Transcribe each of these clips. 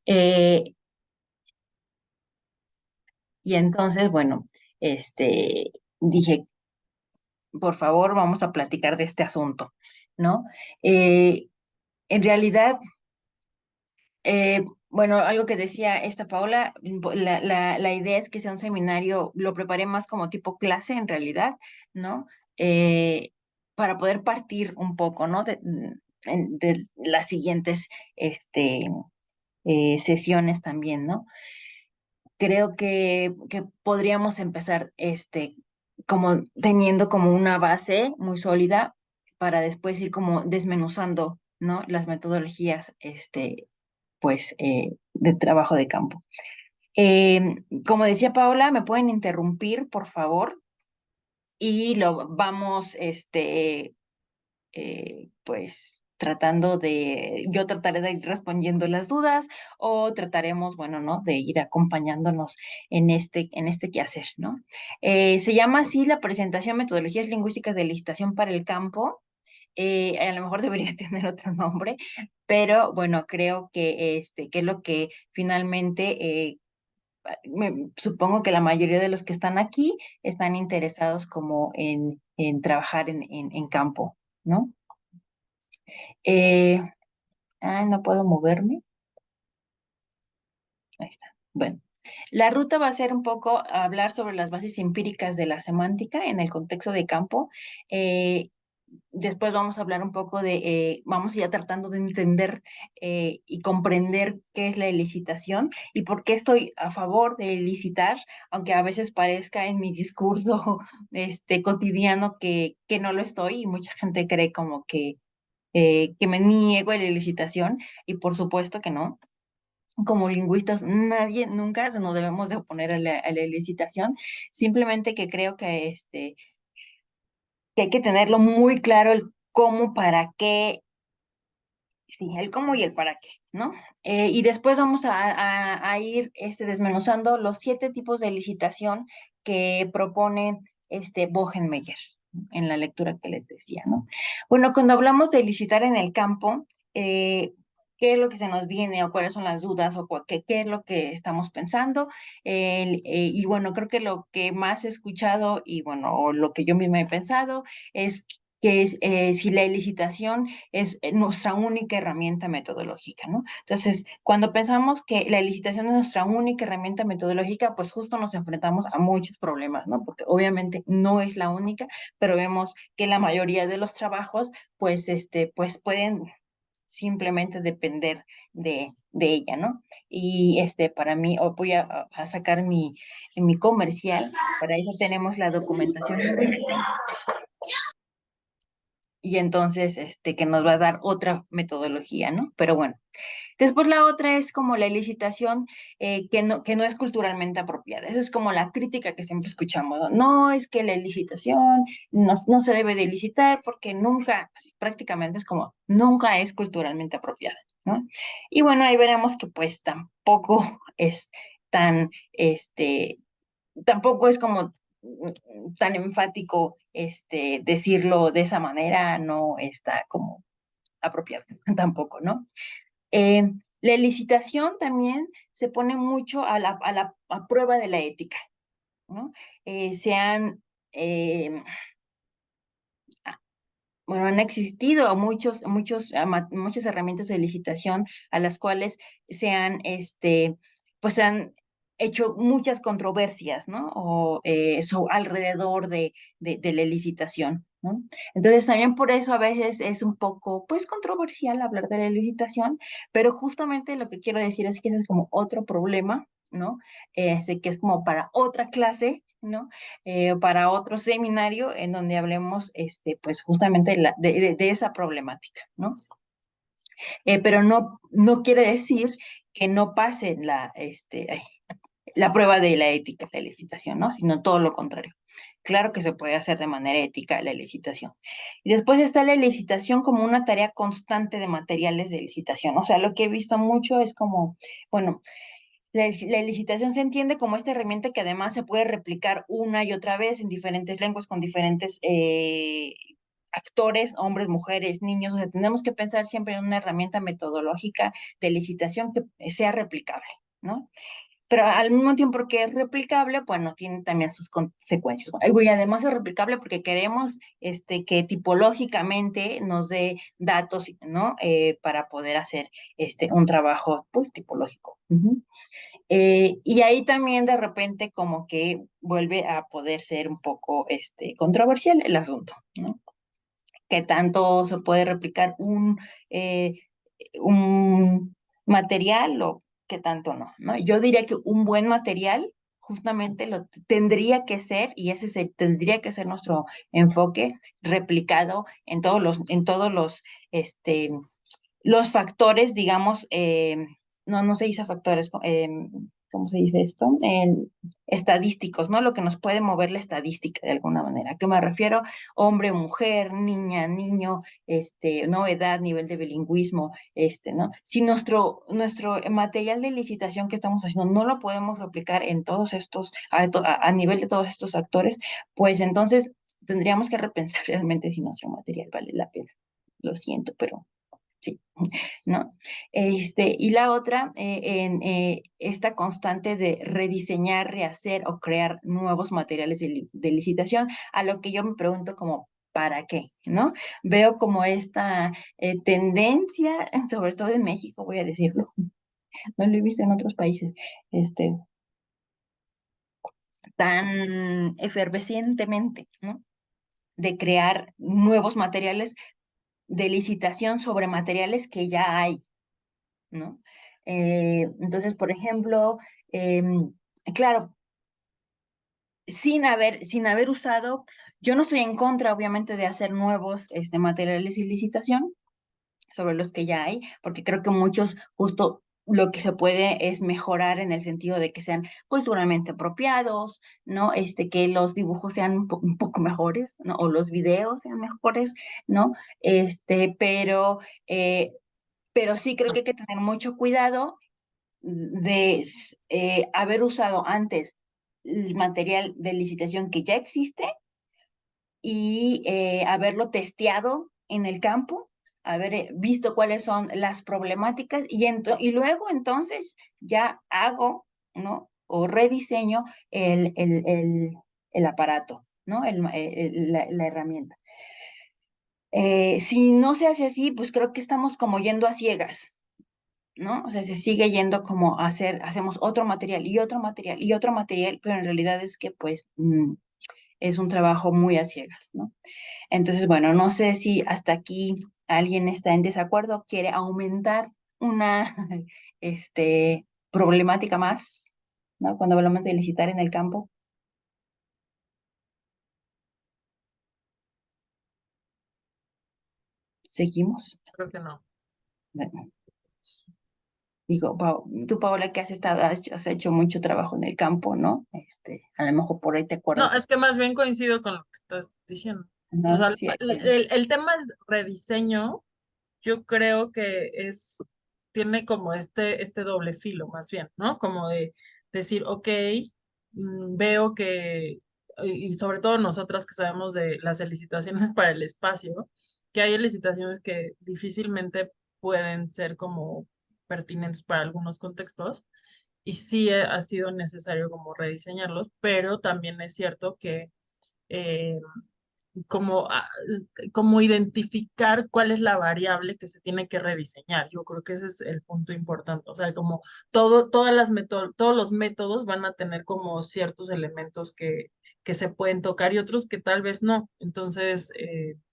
Eh, y entonces, bueno, dije, por favor, vamos a platicar de este asunto, ¿no? Eh, en realidad, bueno, algo que decía esta Paola, la idea es que sea un seminario, lo preparé más como tipo clase en realidad, ¿no? Eh, para poder partir un poco, ¿no? De las siguientes, este, sesiones también, ¿no? Creo que podríamos empezar, como teniendo como una base muy sólida para después ir como desmenuzando, ¿no? Las metodologías, pues, de trabajo de campo. Como decía Paola, me pueden interrumpir, por favor, y lo vamos, pues tratando yo trataré de ir respondiendo las dudas o trataremos, bueno, ¿no? De ir acompañándonos en este quehacer, ¿no? Se llama así la presentación Metodologías Lingüísticas de Licitación para el Campo. A lo mejor debería tener otro nombre, pero bueno, creo que es lo que finalmente, supongo que la mayoría de los que están aquí están interesados como en trabajar en campo, ¿no? Eh, no puedo moverme. Ahí está. Bueno, la ruta va a ser un poco hablar sobre las bases empíricas de la semántica en el contexto de campo. Eh, Después vamos a hablar un poco vamos ya tratando de entender y comprender qué es la elicitación y por qué estoy a favor de elicitar, aunque a veces parezca en mi discurso cotidiano que no lo estoy y mucha gente cree como que me niego a la elicitación y por supuesto que no. Como lingüistas, nadie, nunca se nos debemos de oponer a la licitación, simplemente que creo que hay que tenerlo muy claro el cómo, para qué, sí, el cómo y el para qué, ¿no? Y después vamos a ir desmenuzando los 7 tipos de licitación que propone Bogenmeyer en la lectura que les decía, ¿no? Bueno, cuando hablamos de licitar en el campo, ¿qué es lo que se nos viene o cuáles son las dudas o qué es lo que estamos pensando? Y bueno, creo que lo que más he escuchado y bueno, o lo que yo misma he pensado es si la licitación es nuestra única herramienta metodológica, ¿no? Entonces, cuando pensamos que la licitación es nuestra única herramienta metodológica, pues justo nos enfrentamos a muchos problemas, ¿no? Porque obviamente no es la única, pero vemos que la mayoría de los trabajos, pues, pues pueden simplemente depender de ella, ¿no? Y para mí, voy a sacar mi comercial, para eso tenemos la documentación lingüística y entonces, que nos va a dar otra metodología, ¿no? Pero bueno, después la otra es como la licitación que no es culturalmente apropiada. Esa es como la crítica que siempre escuchamos, ¿no? No, es que la licitación no se debe de licitar porque nunca, así, prácticamente es como, nunca es culturalmente apropiada, ¿no? Y bueno, ahí veremos que pues tampoco es tan, tampoco es como tan enfático decirlo de esa manera, no está como apropiado tampoco, ¿no? Eh, la licitación también se pone mucho a prueba de la ética, ¿no? Se han, eh, bueno, han existido muchas herramientas de licitación a las cuales pues se han hecho muchas controversias, ¿no? O alrededor de la licitación, ¿no? Entonces, también por eso a veces es un poco, pues, controversial hablar de la licitación, pero justamente lo que quiero decir es que ese es como otro problema, ¿no? Que es como para otra clase, ¿no? Para otro seminario en donde hablemos, pues justamente de esa problemática, ¿no? Pero no quiere decir que no pase la prueba de la ética, la licitación, ¿no? Sino todo lo contrario. Claro que se puede hacer de manera ética la licitación. Y después está la licitación como una tarea constante de materiales de licitación. O sea, lo que he visto mucho es como, bueno, la licitación se entiende como esta herramienta que además se puede replicar una y otra vez en diferentes lenguas con diferentes actores, hombres, mujeres, niños, o sea, tenemos que pensar siempre en una herramienta metodológica de licitación que sea replicable, ¿no? Pero al mismo tiempo que es replicable, pues no tiene también sus consecuencias. Y además es replicable porque queremos que tipológicamente nos dé datos, ¿no? Para poder hacer un trabajo, pues, tipológico. Y ahí también de repente como que vuelve a poder ser un poco controversial el asunto, ¿no? Que tanto se puede replicar un material o que tanto no, ¿no? Yo diría que un buen material justamente lo tendría que ser, y ese tendría que ser nuestro enfoque, replicado este, los factores, digamos, no se dice factores, ¿cómo se dice esto? Estadísticos, ¿no? Lo que nos puede mover la estadística de alguna manera. ¿A qué me refiero? Hombre, mujer, niña, niño, ¿no? Edad, nivel de bilingüismo, ¿no? Si nuestro material de licitación que estamos haciendo no lo podemos replicar en todos estos, a nivel de todos estos actores, pues entonces tendríamos que repensar realmente si nuestro material vale la pena. Lo siento, pero sí, ¿no? Y la otra, en esta constante de rediseñar, rehacer o crear nuevos materiales de licitación, a lo que yo me pregunto como, ¿para qué? ¿No? Veo como esta tendencia, sobre todo en México, voy a decirlo, no lo he visto en otros países, tan efervescientemente, ¿no? De crear nuevos materiales de licitación sobre materiales que ya hay, ¿no? Entonces, por ejemplo, claro, sin haber usado, yo no estoy en contra, obviamente, de hacer nuevos materiales y licitación sobre los que ya hay, porque creo que muchos justo lo que se puede es mejorar en el sentido de que sean culturalmente apropiados, ¿no? Que los dibujos sean un poco mejores, ¿no? O los videos sean mejores, ¿no? Eh, pero sí creo que hay que tener mucho cuidado de haber usado antes el material de licitación que ya existe y haberlo testeado en el campo, haber visto cuáles son las problemáticas y luego entonces ya hago, ¿no? O rediseño el aparato, ¿no? La herramienta. Si no se hace así, pues creo que estamos como yendo a ciegas, ¿no? O sea, se sigue yendo como hacemos otro material y otro material y otro material, pero en realidad es que pues es un trabajo muy a ciegas, ¿no? Entonces, bueno, no sé si hasta aquí alguien está en desacuerdo, quiere aumentar una problemática más, ¿no? Cuando hablamos de licitar en el campo, seguimos. Creo que no. Bueno, digo, tú, Paola, que has hecho mucho trabajo en el campo, ¿no? A lo mejor por ahí te No, acuerdas de, es que más bien coincido con lo que estás diciendo. O ¿no? sea, Sí, el tema del rediseño, yo creo que tiene como este doble filo, más bien, ¿no? Como de decir, ok, veo que, y sobre todo nosotras que sabemos de las licitaciones para el espacio, que hay licitaciones que difícilmente pueden ser como pertinentes para algunos contextos, y sí ha sido necesario como rediseñarlos, pero también es cierto que eh, como, como identificar cuál es la variable que se tiene que rediseñar. Yo creo que ese es el punto importante. O sea, como todos los métodos van a tener como ciertos elementos que se pueden tocar y otros que tal vez no. Entonces,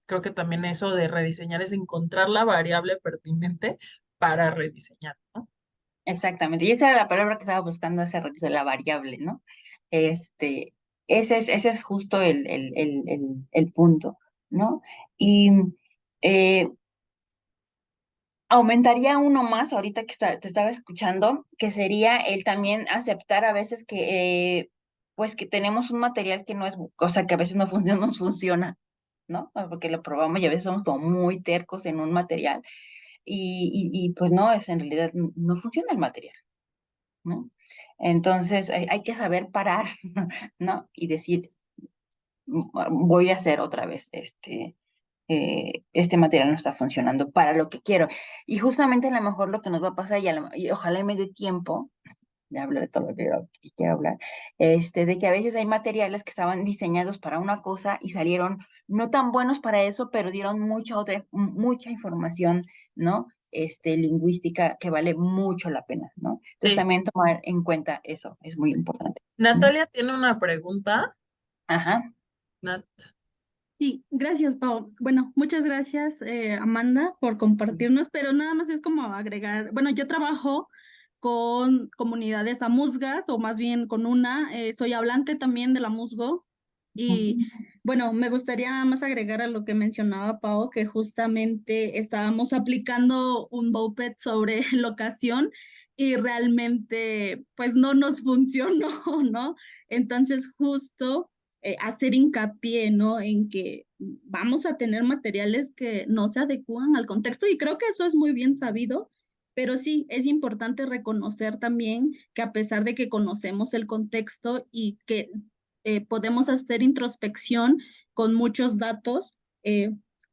creo que también eso de rediseñar es encontrar la variable pertinente para rediseñar, ¿no? exactamente. Y esa era la palabra que estaba buscando hace rato, la variable, ¿no? Este, ese es justo el punto, ¿no? Y eh, aumentaría uno más ahorita que te estaba escuchando, que sería el también aceptar a veces pues que tenemos un material que no es, o sea, que a veces no funciona, ¿no? Porque lo probamos y a veces somos como muy tercos en un material pues no, en realidad no funciona el material, ¿no? Entonces hay que saber parar, ¿no? Y decir, voy a hacer otra vez este material no está funcionando para lo que quiero. Y justamente a lo mejor lo que nos va a pasar, y ojalá me dé tiempo de hablar de todo lo que quiero hablar, de que a veces hay materiales que estaban diseñados para una cosa y salieron no tan buenos para eso, pero dieron mucha información, ¿no? Lingüística que vale mucho la pena, ¿no? Entonces Sí. también tomar en cuenta eso es muy importante. ¿No? Natalia tiene una pregunta. Ajá. Nat. Sí, gracias, Pau. Bueno, muchas gracias, Amanda, por compartirnos, pero nada más es como agregar, bueno, yo trabajo con comunidades amuzgas, o más bien con una, soy hablante también de la musgo, y bueno, me gustaría nada más agregar a lo que mencionaba Pau, que justamente estábamos aplicando un BOPET sobre locación y realmente pues no nos funcionó, ¿no? Entonces justo hacer hincapié, ¿no? En que vamos a tener materiales que no se adecúan al contexto y creo que eso es muy bien sabido, pero sí, es importante reconocer también que a pesar de que conocemos el contexto y que podemos hacer introspección con muchos datos,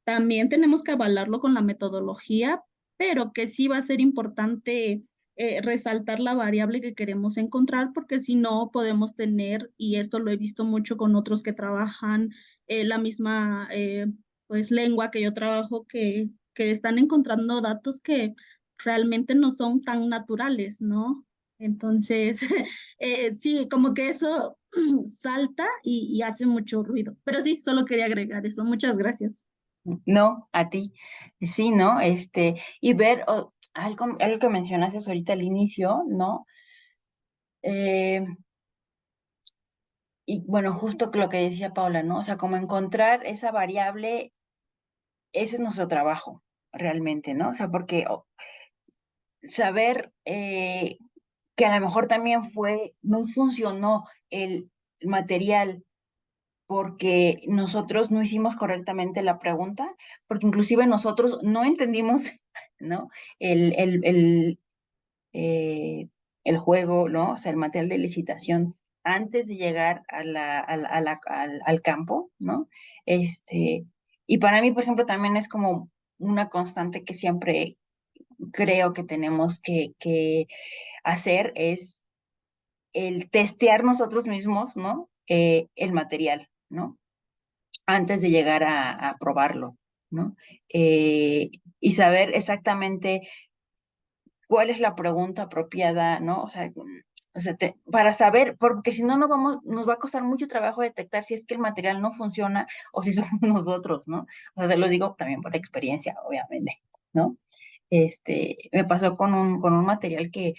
también tenemos que avalarlo con la metodología, pero que sí va a ser importante resaltar la variable que queremos encontrar, porque si no podemos tener, y esto lo he visto mucho con otros que trabajan la misma pues lengua que yo trabajo, que están encontrando datos que realmente no son tan naturales, ¿no? Entonces, sí, como que eso salta y hace mucho ruido. Pero sí, solo quería agregar eso. Muchas gracias. No, a ti. Sí, ¿no? Y ver algo que mencionaste ahorita al inicio, ¿no? Eh, y bueno, justo lo que decía Paula, ¿no? O sea, como encontrar esa variable, ese es nuestro trabajo, realmente, ¿no? O sea, porque saber que a lo mejor también no funcionó el material porque nosotros no hicimos correctamente la pregunta, porque inclusive nosotros no entendimos, ¿no? El, el, el, eh, el juego, ¿no? O sea, el material de licitación antes de llegar al campo, ¿no? Y para mí, por ejemplo, también es como una constante que siempre creo que tenemos que hacer es el testear nosotros mismos, ¿no? El material, ¿no? Antes de llegar a probarlo, ¿no? Eh, y saber exactamente cuál es la pregunta apropiada, ¿no? Para saber, porque si no, nos va a costar mucho trabajo detectar si es que el material no funciona o si somos nosotros, ¿no? O sea, te lo digo también por experiencia, obviamente, ¿no? Me pasó con un material que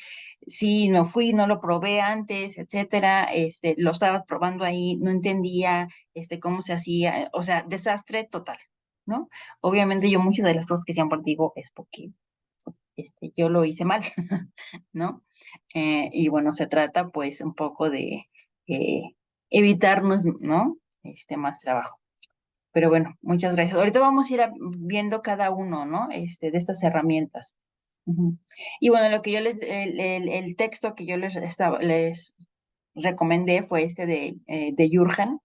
sí, no fui, no lo probé antes, etcétera, lo estaba probando ahí, no entendía, cómo se hacía, o sea, desastre total, ¿no? Obviamente yo muchas de las cosas que siempre digo es porque yo lo hice mal, ¿no? Y bueno, se trata pues un poco de eh, evitarnos, ¿no? Más trabajo. Pero bueno, muchas gracias. Ahorita vamos a ir viendo cada uno, ¿no? De estas herramientas. Ujú. Y bueno, el texto que yo les recomendé fue de Jürgen,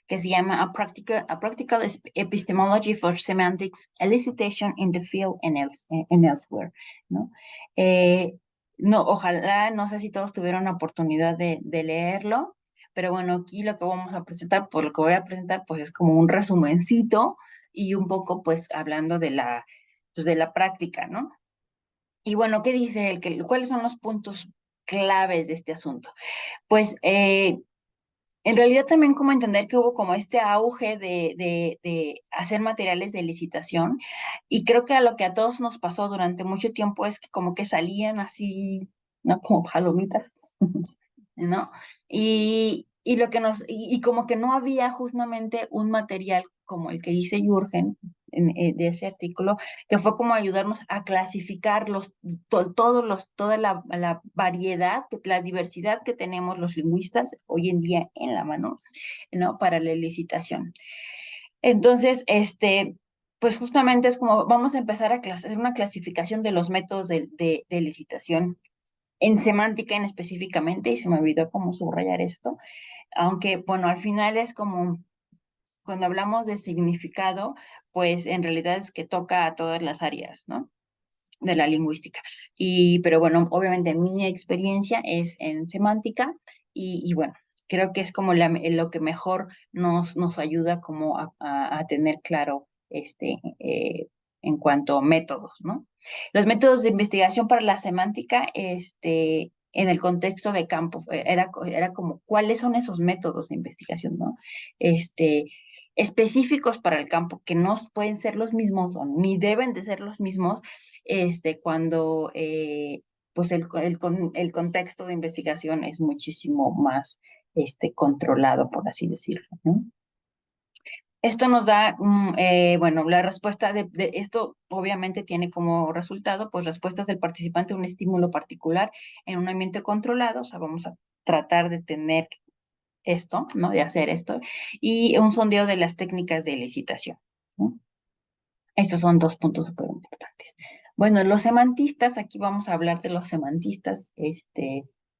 que se llama A Practical Epistemology for Semantics, Elicitation in the Field and Elsewhere, ¿no? Eh, no, ojalá, no sé si todos tuvieron la oportunidad de leerlo, pero bueno, aquí lo que vamos a presentar, por lo que voy a presentar, pues es como un resumencito y un poco, pues, hablando pues, de la práctica, ¿no? Y bueno, ¿qué dice él? ¿Cuáles son los puntos claves de este asunto? Pues, en realidad también como entender que hubo como este auge de hacer materiales de licitación y creo que a lo que a todos nos pasó durante mucho tiempo es que como que salían así, ¿no? Como palomitas, ¿no? Y como que no había justamente un material como el que dice Jürgen de ese artículo, que fue como ayudarnos a clasificar toda la variedad, la diversidad que tenemos los lingüistas hoy en día en la mano, ¿no? Para la licitación. Entonces, pues justamente es como vamos a empezar a hacer una clasificación de los métodos de licitación en semántica en específicamente, y se me olvidó cómo subrayar esto, aunque bueno, al final es como cuando hablamos de significado, pues en realidad es que toca a todas las áreas, ¿no? De la lingüística. Pero bueno, obviamente mi experiencia es en semántica y bueno, creo que es como lo que mejor nos ayuda como a tener claro en cuanto a métodos, ¿no? Los métodos de investigación para la semántica, en el contexto de campo, era como, ¿cuáles son esos métodos de investigación, ¿no? Este, específicos para el campo, que no pueden ser los mismos o ni deben de ser los mismos cuando pues el contexto de investigación es muchísimo más controlado, por así decirlo, ¿no? Esto nos da, bueno, la respuesta de esto obviamente tiene como resultado, pues respuestas del participante a un estímulo particular en un ambiente controlado, o sea, vamos a tratar de tener esto, ¿no? De hacer esto, y un sondeo de las técnicas de licitación, ¿no? Estos son dos puntos súper importantes. Bueno, los semantistas, aquí vamos a hablar de los semantistas,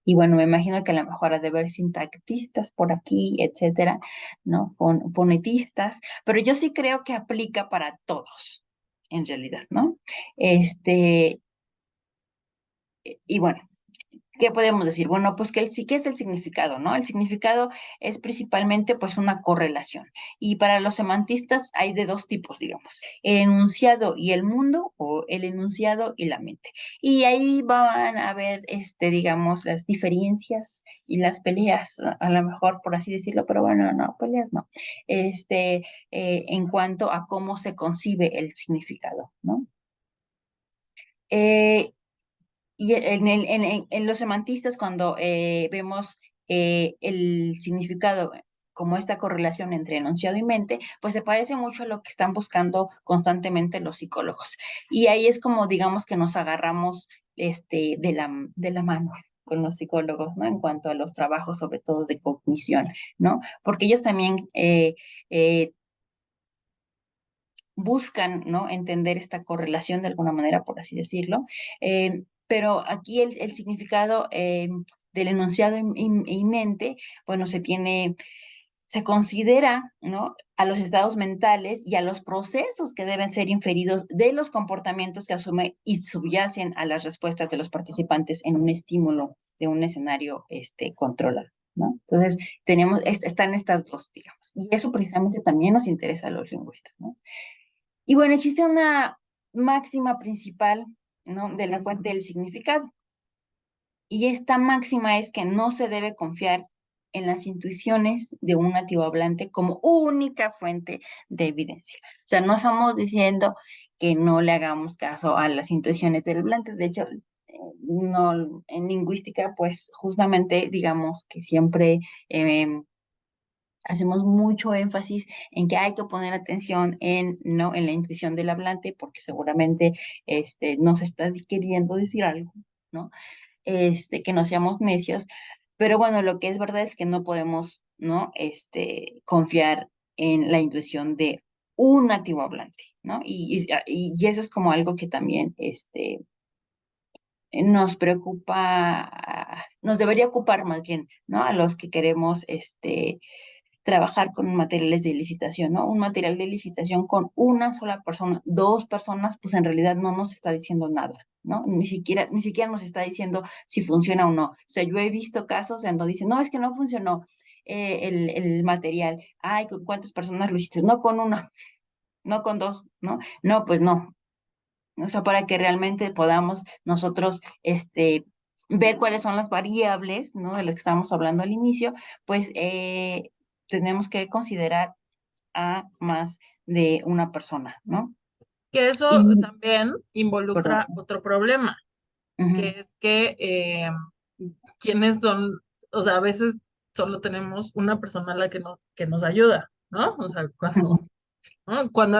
y bueno, me imagino que a lo mejor ha de haber sintactistas por aquí, etcétera, ¿no? Fonetistas, pero yo sí creo que aplica para todos, en realidad, ¿no? Y bueno, ¿qué podemos decir? Bueno, pues que sí que es el significado, ¿no? El significado es principalmente pues una correlación. Y para los semantistas hay de dos tipos, digamos, el enunciado y el mundo o el enunciado y la mente. Y ahí van a ver, digamos, las diferencias y las peleas, a lo mejor por así decirlo, pero bueno, no, peleas no. En cuanto a cómo se concibe el significado, ¿no? Eh, y en los semantistas, cuando vemos el significado como esta correlación entre enunciado y mente, pues se parece mucho a lo que están buscando constantemente los psicólogos. Y ahí es como, digamos, que nos agarramos de la mano con los psicólogos, ¿no? En cuanto a los trabajos, sobre todo de cognición, ¿no? Porque ellos también eh, buscan, ¿no? Entender esta correlación de alguna manera, por así decirlo. Pero aquí el significado del enunciado y mente, bueno, se considera, ¿no? A los estados mentales y a los procesos que deben ser inferidos de los comportamientos que asume y subyacen a las respuestas de los participantes en un estímulo de un escenario controlado, ¿no? Entonces, están estas dos, digamos. Y eso precisamente también nos interesa a los lingüistas, ¿no? Y bueno, existe una máxima principal, ¿no? De la fuente del significado. Y esta máxima es que no se debe confiar en las intuiciones de un nativo hablante como única fuente de evidencia. O sea, no estamos diciendo que no le hagamos caso a las intuiciones del hablante. De hecho, no, en lingüística, pues justamente digamos que siempre hacemos mucho énfasis en que hay que poner atención ¿no? En la intuición del hablante, porque seguramente nos está queriendo decir algo, ¿no? Que no seamos necios, pero bueno, lo que es verdad es que no podemos, ¿no? Confiar en la intuición de un nativo hablante, ¿no? Y eso es como algo que también, nos preocupa, nos debería ocupar más bien, ¿no? A los que queremos, trabajar con materiales de licitación, ¿no? Un material de licitación con una sola persona, dos personas, pues en realidad no nos está diciendo nada, ¿no? Ni siquiera nos está diciendo si funciona o no. O sea, yo he visto casos en donde dicen, no, es que no funcionó el material. Ay, ¿con cuántas personas lo hiciste? No con una, no con dos, ¿no? No, pues no. O sea, para que realmente podamos nosotros, ver cuáles son las variables, ¿no? De las que estábamos hablando al inicio, pues tenemos que considerar a más de una persona, ¿no? Que eso Y, también perdón. involucra otro problema, Ujú, que es que quienes son, o sea, a veces solo tenemos una persona a la que nos ayuda, ¿no? O sea, ujú,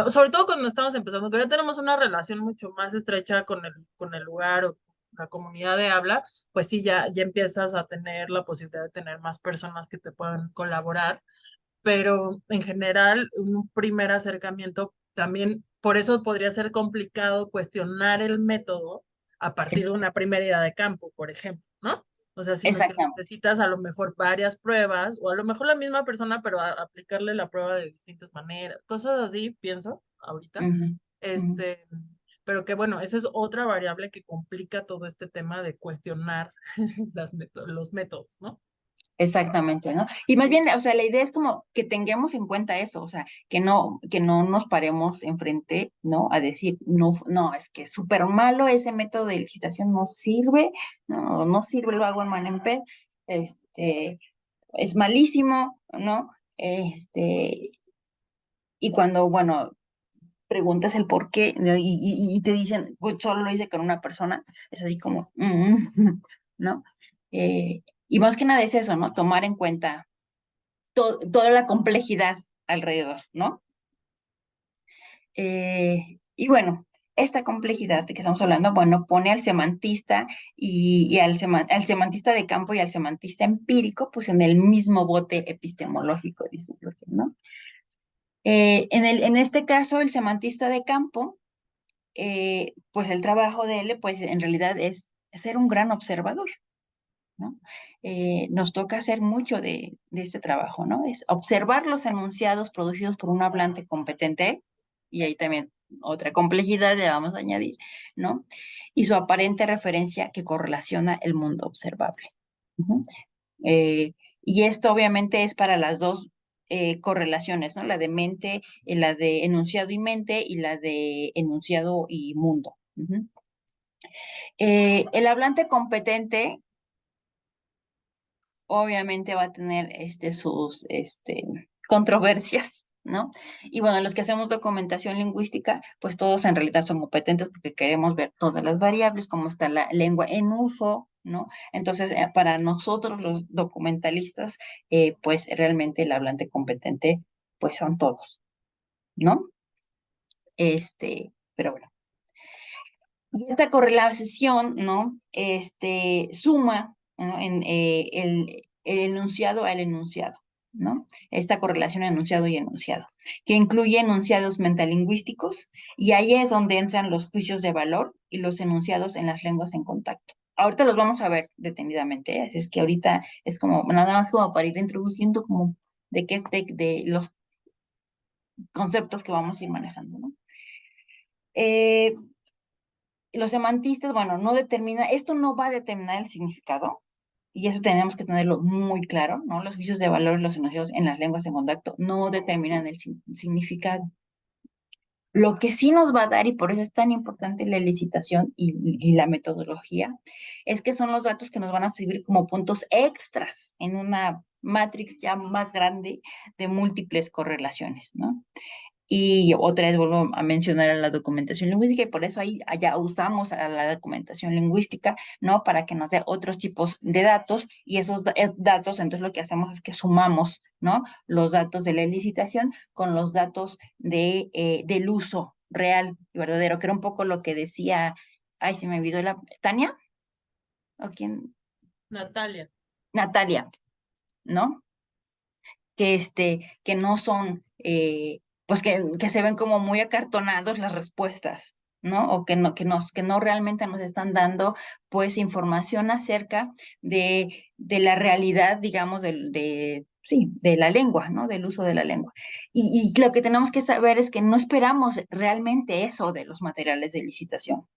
sobre todo cuando estamos empezando, que ya tenemos una relación mucho más estrecha con el lugar o la comunidad de habla, pues sí, ya empiezas a tener la posibilidad de tener más personas que te puedan colaborar, pero en general un primer acercamiento también, por eso podría ser complicado cuestionar el método a partir es- de una primera idea de campo, por ejemplo, ¿no? O sea, sino que Exactamente. necesitas a lo mejor varias pruebas, o a lo mejor la misma persona, pero aplicarle la prueba de distintas maneras, cosas así, pienso ahorita. Ujú, ujú. Este, pero que bueno, esa es otra variable que complica todo este tema de cuestionar los métodos, ¿no? Exactamente, ¿no? Y más bien, o sea, la idea es como que tengamos en cuenta eso, o sea, que no nos paremos enfrente, ¿no? A decir, no, no, es que es súper malo ese método de licitación, no sirve, no, no sirve, lo hago en Manemped, este, es malísimo, ¿no? Y cuando, bueno, preguntas el por qué, ¿no? Y te dicen, "Pues, solo lo hice con una persona", es así como, ¿no? Y más que nada es eso, ¿no? Tomar en cuenta toda la complejidad alrededor, ¿no? Y bueno, esta complejidad de que estamos hablando, bueno, pone al semantista y al semantista de campo y al semantista empírico, pues en el mismo bote epistemológico, dice Jorge, ¿no? En este caso, el semantista de campo, pues el trabajo de él, pues en realidad es ser un gran observador, ¿no? Nos toca hacer mucho de este trabajo, ¿no? Es observar los enunciados producidos por un hablante competente, y ahí también otra complejidad le vamos a añadir, ¿no? Y su aparente referencia que correlaciona el mundo observable. Ujú. Eh, y esto obviamente es para las dos correlaciones, ¿no? La de mente, la de enunciado y mente, y la de enunciado y mundo. Ujú. El hablante competente obviamente va a tener sus controversias, ¿no? Y bueno, los que hacemos documentación lingüística, pues todos en realidad son competentes porque queremos ver todas las variables, cómo está la lengua en uso, ¿no? Entonces, para nosotros los documentalistas, pues realmente el hablante competente, pues son todos, ¿no? Pero bueno. Y esta correlación, ¿no? Suma, ¿no? El enunciado al enunciado, ¿no? Esta correlación enunciado y enunciado, que incluye enunciados metalingüísticos, y ahí es donde entran los juicios de valor y los enunciados en las lenguas en contacto. Ahorita los vamos a ver detenidamente, ¿eh? Así es que ahorita es como, nada más como para ir introduciendo como de los conceptos que vamos a ir manejando, ¿no? Eh, los semantistas, bueno, no determina, esto no va a determinar el significado, y eso tenemos que tenerlo muy claro, ¿no? Los juicios de valor y los enunciados en las lenguas en contacto no determinan el significado. Lo que sí nos va a dar, y por eso es tan importante la licitación y la metodología, es que son los datos que nos van a servir como puntos extras en una matrix ya más grande de múltiples correlaciones, ¿no? Y otra vez vuelvo a mencionar a la documentación lingüística, y por eso ahí allá usamos a la documentación lingüística, ¿no? Para que nos dé otros tipos de datos, y esos datos, entonces lo que hacemos es que sumamos, ¿no? Los datos de la licitación con los datos del uso real y verdadero, que era un poco lo que decía, ay, se me olvidó ¿Tania? ¿O quién? Natalia. Natalia, ¿no? Que no son, pues que se ven como muy acartonados las respuestas, ¿no? O que no realmente nos están dando, pues, información acerca de la realidad, digamos, sí, de la lengua, ¿no? Del uso de la lengua. Y lo que tenemos que saber es que no esperamos realmente eso de los materiales de licitación.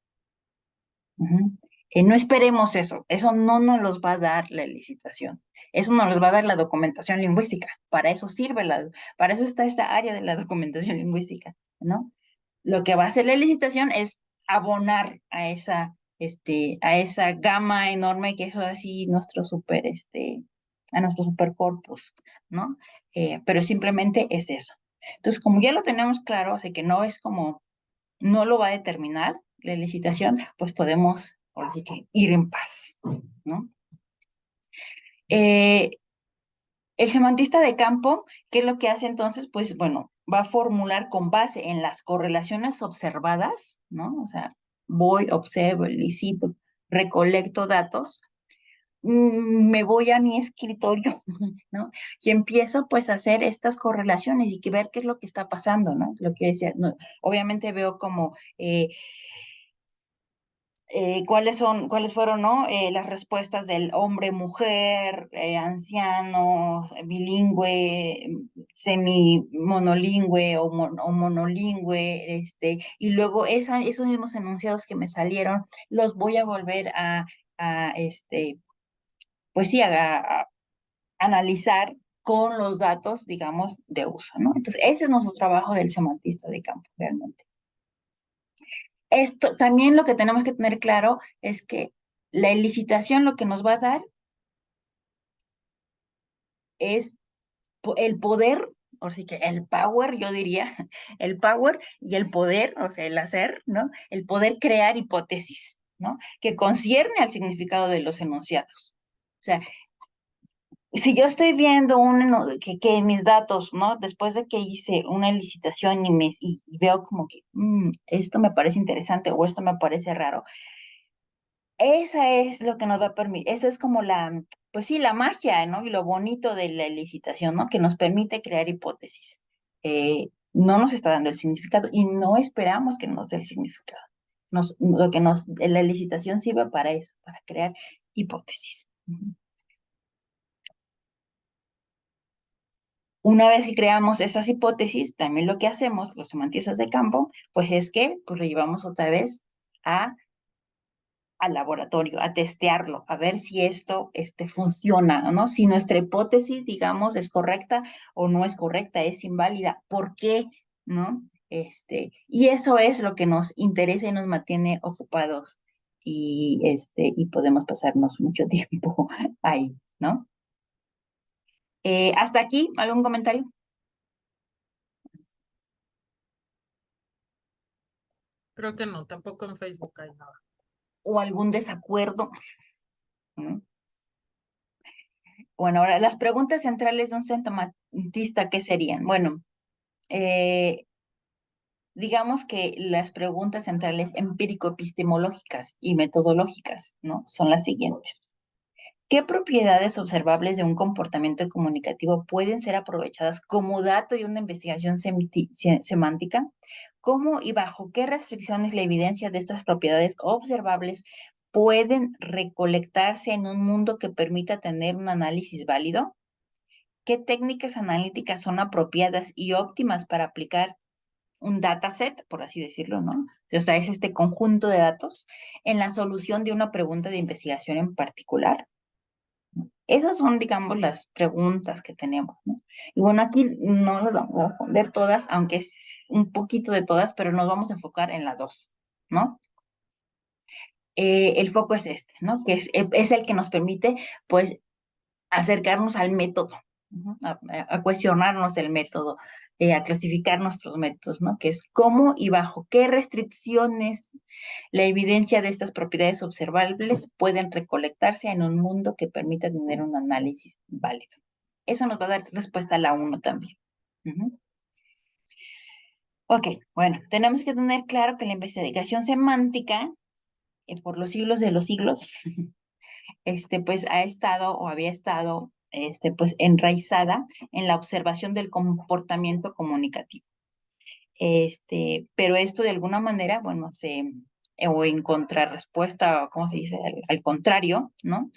Ujú. No esperemos eso no nos los va a dar la licitación, eso nos los va a dar la documentación lingüística, para eso sirve para eso está esta área de la documentación lingüística, ¿no? Lo que va a hacer la licitación es abonar a esa gama enorme que es así a nuestro super corpus, ¿no? Pero simplemente es eso. Entonces, como ya lo tenemos claro, así que no es como no lo va a determinar la licitación, pues podemos, ahora sí que, ir en paz, ¿no? Eh, el semantista de campo, ¿qué es lo que hace entonces? Pues bueno, va a formular con base en las correlaciones observadas, ¿no? O sea, voy, observo, licito, recolecto datos, me voy a mi escritorio, ¿no? Y empiezo pues a hacer estas correlaciones y que ver qué es lo que está pasando, ¿no? Lo que decía, no, obviamente veo como cuáles fueron, ¿no? Las respuestas del hombre, mujer, anciano, bilingüe, semi-monolingüe o monolingüe, y luego esos mismos enunciados que me salieron, los voy a volver a pues sí, a analizar con los datos, digamos, de uso, ¿no? Entonces, ese es nuestro trabajo del semantista de campo, realmente. Esto también lo que tenemos que tener claro es que la elicitación lo que nos va a dar es el poder, o sí que el power, yo diría, el power y el poder, o sea, el hacer, ¿no? El poder crear hipótesis, ¿no? Que concierne al significado de los enunciados. O sea, si yo estoy viendo que mis datos, ¿no? Después de que hice una licitación y veo como que esto me parece interesante o esto me parece raro, esa es lo que nos va a permitir, eso es como pues sí, la magia, ¿no? Y lo bonito de la licitación, ¿no? Que nos permite crear hipótesis. No nos está dando el significado y no esperamos que nos dé el significado. La licitación sirve para eso, para crear hipótesis. Una vez que creamos esas hipótesis, también lo que hacemos, los semantistas de campo, pues es que pues lo llevamos otra vez a al laboratorio, a testearlo, a ver si esto funciona, ¿no? Si nuestra hipótesis, digamos, es correcta o no es correcta, es inválida, ¿por qué? ¿No? Y eso es lo que nos interesa y nos mantiene ocupados y podemos pasarnos mucho tiempo ahí, ¿no? Hasta aquí, ¿algún comentario? Creo que no, tampoco en Facebook hay nada. ¿O algún desacuerdo? ¿Mm? Bueno, ahora las preguntas centrales de un semanista, ¿qué serían? Bueno, eh, digamos que las preguntas centrales empírico-epistemológicas y metodológicas, ¿no? Son las siguientes. ¿Qué propiedades observables de un comportamiento comunicativo pueden ser aprovechadas como dato de una investigación semántica? ¿Cómo y bajo qué restricciones la evidencia de estas propiedades observables pueden recolectarse en un mundo que permita tener un análisis válido? ¿Qué técnicas analíticas son apropiadas y óptimas para aplicar un dataset, por así decirlo, ¿no? O sea, es este conjunto de datos en la solución de una pregunta de investigación en particular? Esas son, digamos, las preguntas que tenemos, ¿no? Y bueno, aquí no las vamos a responder todas, aunque es un poquito de todas, pero nos vamos a enfocar en las dos, ¿no? El foco es ¿no? Que es el que nos permite, pues, acercarnos al método, ¿no? A cuestionarnos el método, a clasificar nuestros métodos, ¿no? Que es cómo y bajo qué restricciones la evidencia de estas propiedades observables pueden recolectarse en un mundo que permita tener un análisis válido. Eso nos va a dar respuesta a la 1 también. Ok, bueno, tenemos que tener claro que la investigación semántica, por los siglos de los siglos, pues ha estado o había estado, pues enraizada en la observación del comportamiento comunicativo. Pero esto de alguna manera, bueno, o en contrarrespuesta, ¿cómo se dice? Al contrario, ¿no?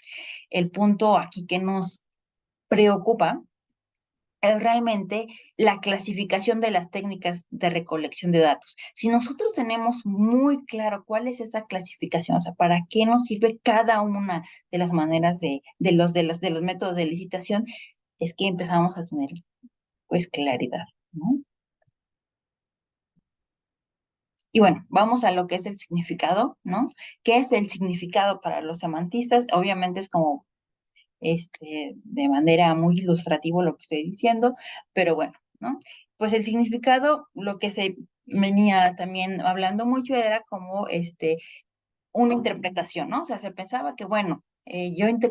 El punto aquí que nos preocupa es realmente la clasificación de las técnicas de recolección de datos. Si nosotros tenemos muy claro cuál es esa clasificación, o sea, para qué nos sirve cada una de las maneras de los métodos de licitación, es que empezamos a tener, pues, claridad, ¿no? Y bueno, vamos a lo que es el significado, ¿no? ¿Qué es el significado para los semantistas? Obviamente es como de manera muy ilustrativa lo que estoy diciendo, pero bueno, ¿no? Pues el significado, lo que se venía también hablando mucho era como una interpretación, ¿no? O sea, se pensaba que, bueno,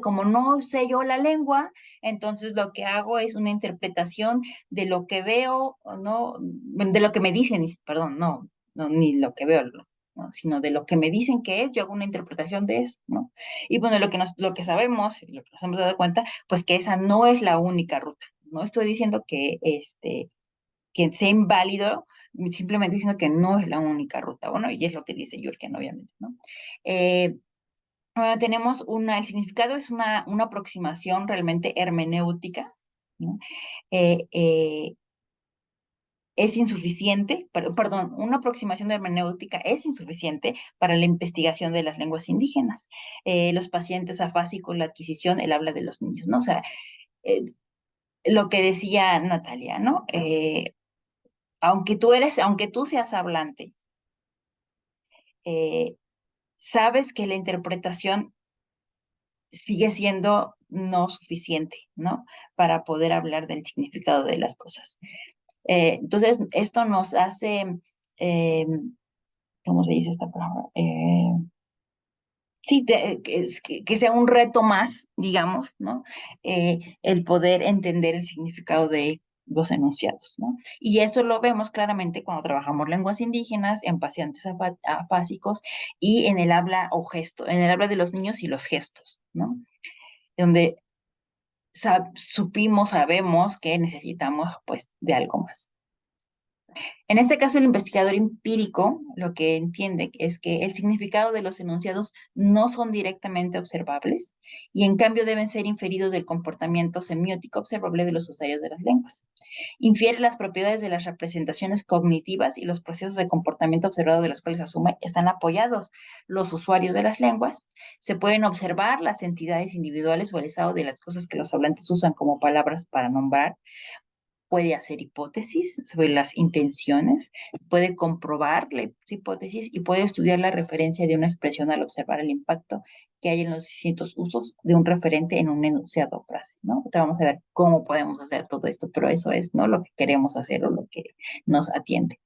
como no sé yo la lengua, entonces lo que hago es una interpretación de lo que veo, ¿no? De lo que me dicen, perdón, no, ni lo que veo, ¿no? Sino de lo que me dicen que es, yo hago una interpretación de eso, ¿no? Y bueno, lo que sabemos, lo que nos hemos dado cuenta, pues que esa no es la única ruta. No estoy diciendo que sea inválido simplemente diciendo que no es la única ruta. Bueno, y es lo que dice Jürgen, obviamente, ¿no? Ahora tenemos el significado es una aproximación realmente hermenéutica, ¿no? Eh, eh, es insuficiente, perdón, una aproximación de hermenéutica es insuficiente para la investigación de las lenguas indígenas. Los pacientes afásicos, la adquisición, el habla de los niños, ¿no? O sea, eh, lo que decía Natalia, ¿no? Aunque tú seas hablante, eh, sabes que la interpretación sigue siendo no suficiente, ¿no? Para poder hablar del significado de las cosas. Entonces, esto nos hace, eh, ¿cómo se dice esta palabra? Sí, que sea un reto más, digamos, ¿no? El poder entender el significado de los enunciados, ¿no? Y eso lo vemos claramente cuando trabajamos lenguas indígenas, en pacientes afásicos y en el habla o gesto, en el habla de los niños y los gestos, ¿no? Donde sabemos que necesitamos, pues, de algo más. En este caso, el investigador empírico lo que entiende es que el significado de los enunciados no son directamente observables y en cambio deben ser inferidos del comportamiento semiótico observable de los usuarios de las lenguas. Infiere las propiedades de las representaciones cognitivas y los procesos de comportamiento observado de los cuales asume están apoyados los usuarios de las lenguas. Se pueden observar las entidades individuales o el estado de las cosas que los hablantes usan como palabras para nombrar, puede hacer hipótesis sobre las intenciones, puede comprobar la hipótesis y puede estudiar la referencia de una expresión al observar el impacto que hay en los distintos usos de un referente en un enunciado o frase, ¿no? Ahorita vamos a ver cómo podemos hacer todo esto, pero eso es, ¿no? Lo que queremos hacer o lo que nos atiende.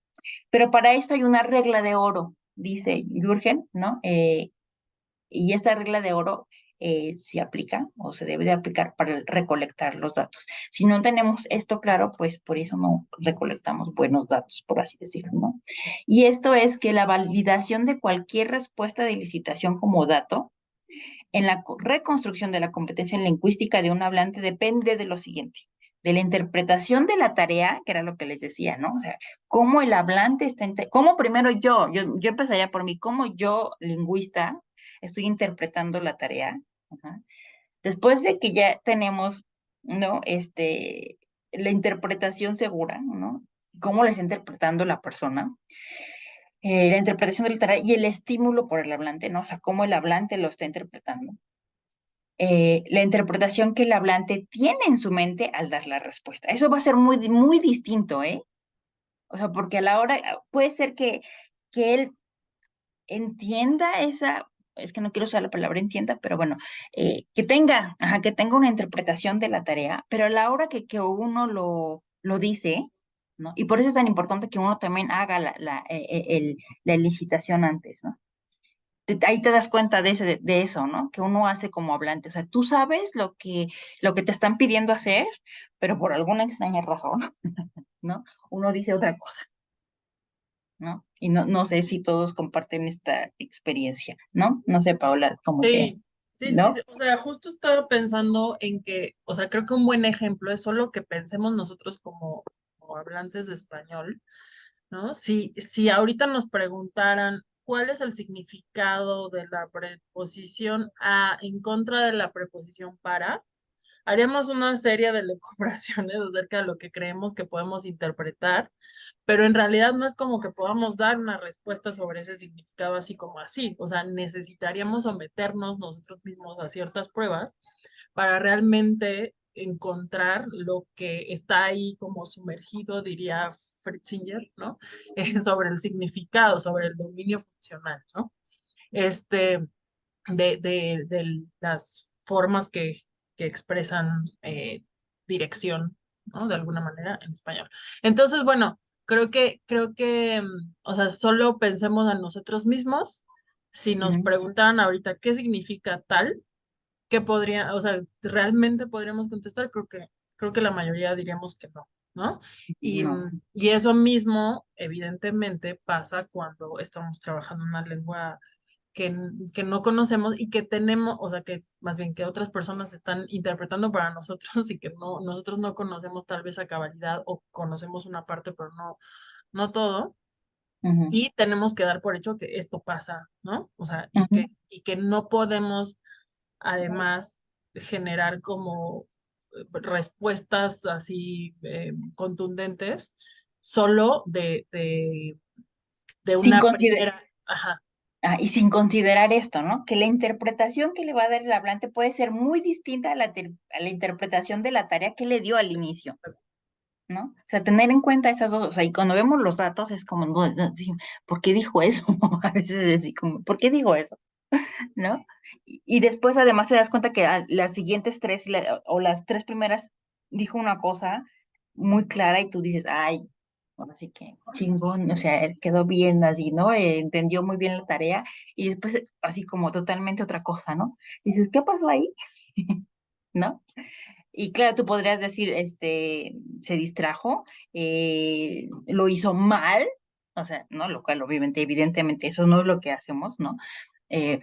Pero para esto hay una regla de oro, dice Jürgen, ¿no? Y esta regla de oro se aplica o se debe de aplicar para recolectar los datos. Si no tenemos esto claro, pues por eso no recolectamos buenos datos, por así decirlo, ¿no? Y esto es que la validación de cualquier respuesta de licitación como dato en la reconstrucción de la competencia lingüística de un hablante depende de lo siguiente, de la interpretación de la tarea, que era lo que les decía, ¿no? O sea, cómo el hablante está, cómo primero yo empezaría por mí, cómo yo, lingüista, estoy interpretando la tarea. Ajá. Después de que ya tenemos, ¿no? La interpretación segura, ¿no? Cómo la está interpretando la persona, la interpretación de la tarea y el estímulo por el hablante, ¿no? O sea, cómo el hablante lo está interpretando, la interpretación que el hablante tiene en su mente al dar la respuesta. Eso va a ser muy, muy distinto, ¿eh? O sea, porque a la hora, puede ser que él entienda es que no quiero usar la palabra entienda, pero bueno, que tenga una interpretación de la tarea, pero a la hora que uno lo dice, ¿no? Y por eso es tan importante que uno también haga la licitación antes, ¿no? Ahí te das cuenta de eso, ¿no? Que uno hace como hablante. O sea, tú sabes lo que te están pidiendo hacer, pero por alguna extraña razón, ¿no? Uno dice otra cosa, ¿no? Y no sé si todos comparten esta experiencia, ¿no? No sé, Paola, como que, Sí, sí, sí, ¿no? sí. O sea, justo estaba pensando en que, o sea, creo que un buen ejemplo es solo que pensemos nosotros como hablantes de español, ¿no? Si ahorita nos preguntaran cuál es el significado de la preposición a en contra de la preposición para, haríamos una serie de elucubraciones acerca de lo que creemos que podemos interpretar, pero en realidad no es como que podamos dar una respuesta sobre ese significado así como así. O sea, necesitaríamos someternos nosotros mismos a ciertas pruebas para realmente encontrar lo que está ahí como sumergido, diría Fritzinger, ¿no? Sobre el significado, sobre el dominio funcional, ¿no? Este, de las formas que expresan dirección, ¿no? De alguna manera en español. Entonces, bueno, o sea, solo pensemos en nosotros mismos. Si nos Ujú. preguntaran ahorita qué significa tal, qué podría, o sea, realmente podríamos contestar, creo que la mayoría diríamos que no, ¿no? Y, No. y eso mismo, evidentemente, pasa cuando estamos trabajando una lengua que no conocemos y que tenemos, o sea, que más bien que otras personas están interpretando para nosotros y que nosotros no conocemos tal vez a cabalidad o conocemos una parte, pero no todo, Ujú, y tenemos que dar por hecho que esto pasa, ¿no? O sea, ujú. y que no podemos además generar como respuestas así contundentes solo de Sin una considerar, primera, ajá, y sin considerar esto, ¿no? Que la interpretación que le va a dar el hablante puede ser muy distinta a la interpretación de la tarea que le dio al inicio, ¿no? O sea, tener en cuenta esas dos, o sea, y cuando vemos los datos es como, no, no, ¿por qué dijo eso? A veces es así como, ¿por qué dijo eso? ¿No? Y después además te das cuenta que las siguientes tres o las tres primeras dijo una cosa muy clara y tú dices, ay, ahora sí que chingón, o sea, él quedó bien así, ¿no? Entendió muy bien la tarea y después así como totalmente otra cosa, ¿no? Dices, ¿qué pasó ahí? ¿No? Y claro, tú podrías decir, se distrajo, lo hizo mal, o sea, ¿no? Lo cual obviamente, evidentemente, eso no es lo que hacemos, ¿no? Eh,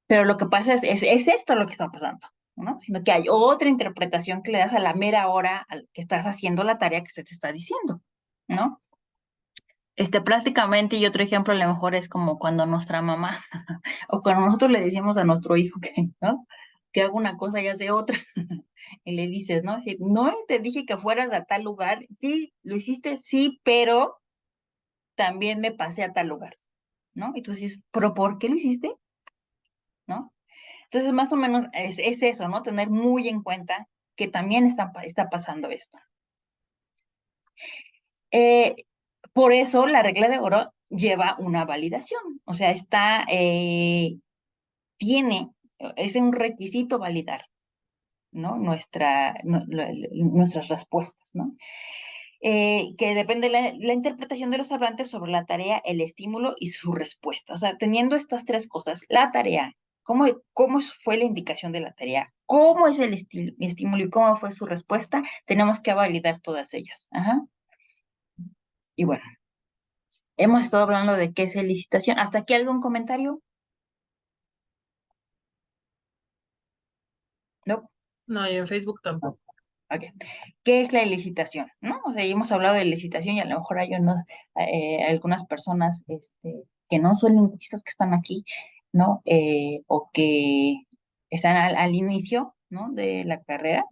pero lo que pasa es esto lo que está pasando, ¿no? Sino que hay otra interpretación que le das a la mera hora al que estás haciendo la tarea que se te está diciendo, ¿no? Prácticamente, y otro ejemplo a lo mejor es como cuando nuestra mamá o cuando nosotros le decimos a nuestro hijo que, ¿no? Que haga una cosa y hace otra. Y le dices, ¿no? Sí, no te dije que fueras a tal lugar. Sí, lo hiciste, sí, pero también me pasé a tal lugar, ¿no? Y tú dices, ¿pero por qué lo hiciste? ¿No? Entonces, más o menos es eso, ¿no? Tener muy en cuenta que también está pasando esto. Eh, por eso la regla de oro lleva una validación, o sea, tiene, es un requisito validar, ¿no? Nuestras respuestas, ¿no? Que depende de la interpretación de los hablantes sobre la tarea, el estímulo y su respuesta. O sea, teniendo estas tres cosas, la tarea, cómo fue la indicación de la tarea, cómo es el estímulo y cómo fue su respuesta, tenemos que validar todas ellas. Ajá. Y bueno, hemos estado hablando de qué es licitación. ¿Hasta aquí algún comentario? No. no, y en Facebook tampoco. Ok. ¿Qué es la licitación? ¿No? O sea, ya hemos hablado de licitación y a lo mejor hay algunas personas que no son lingüistas que están aquí, ¿no? O que están al inicio, ¿no? De la carrera.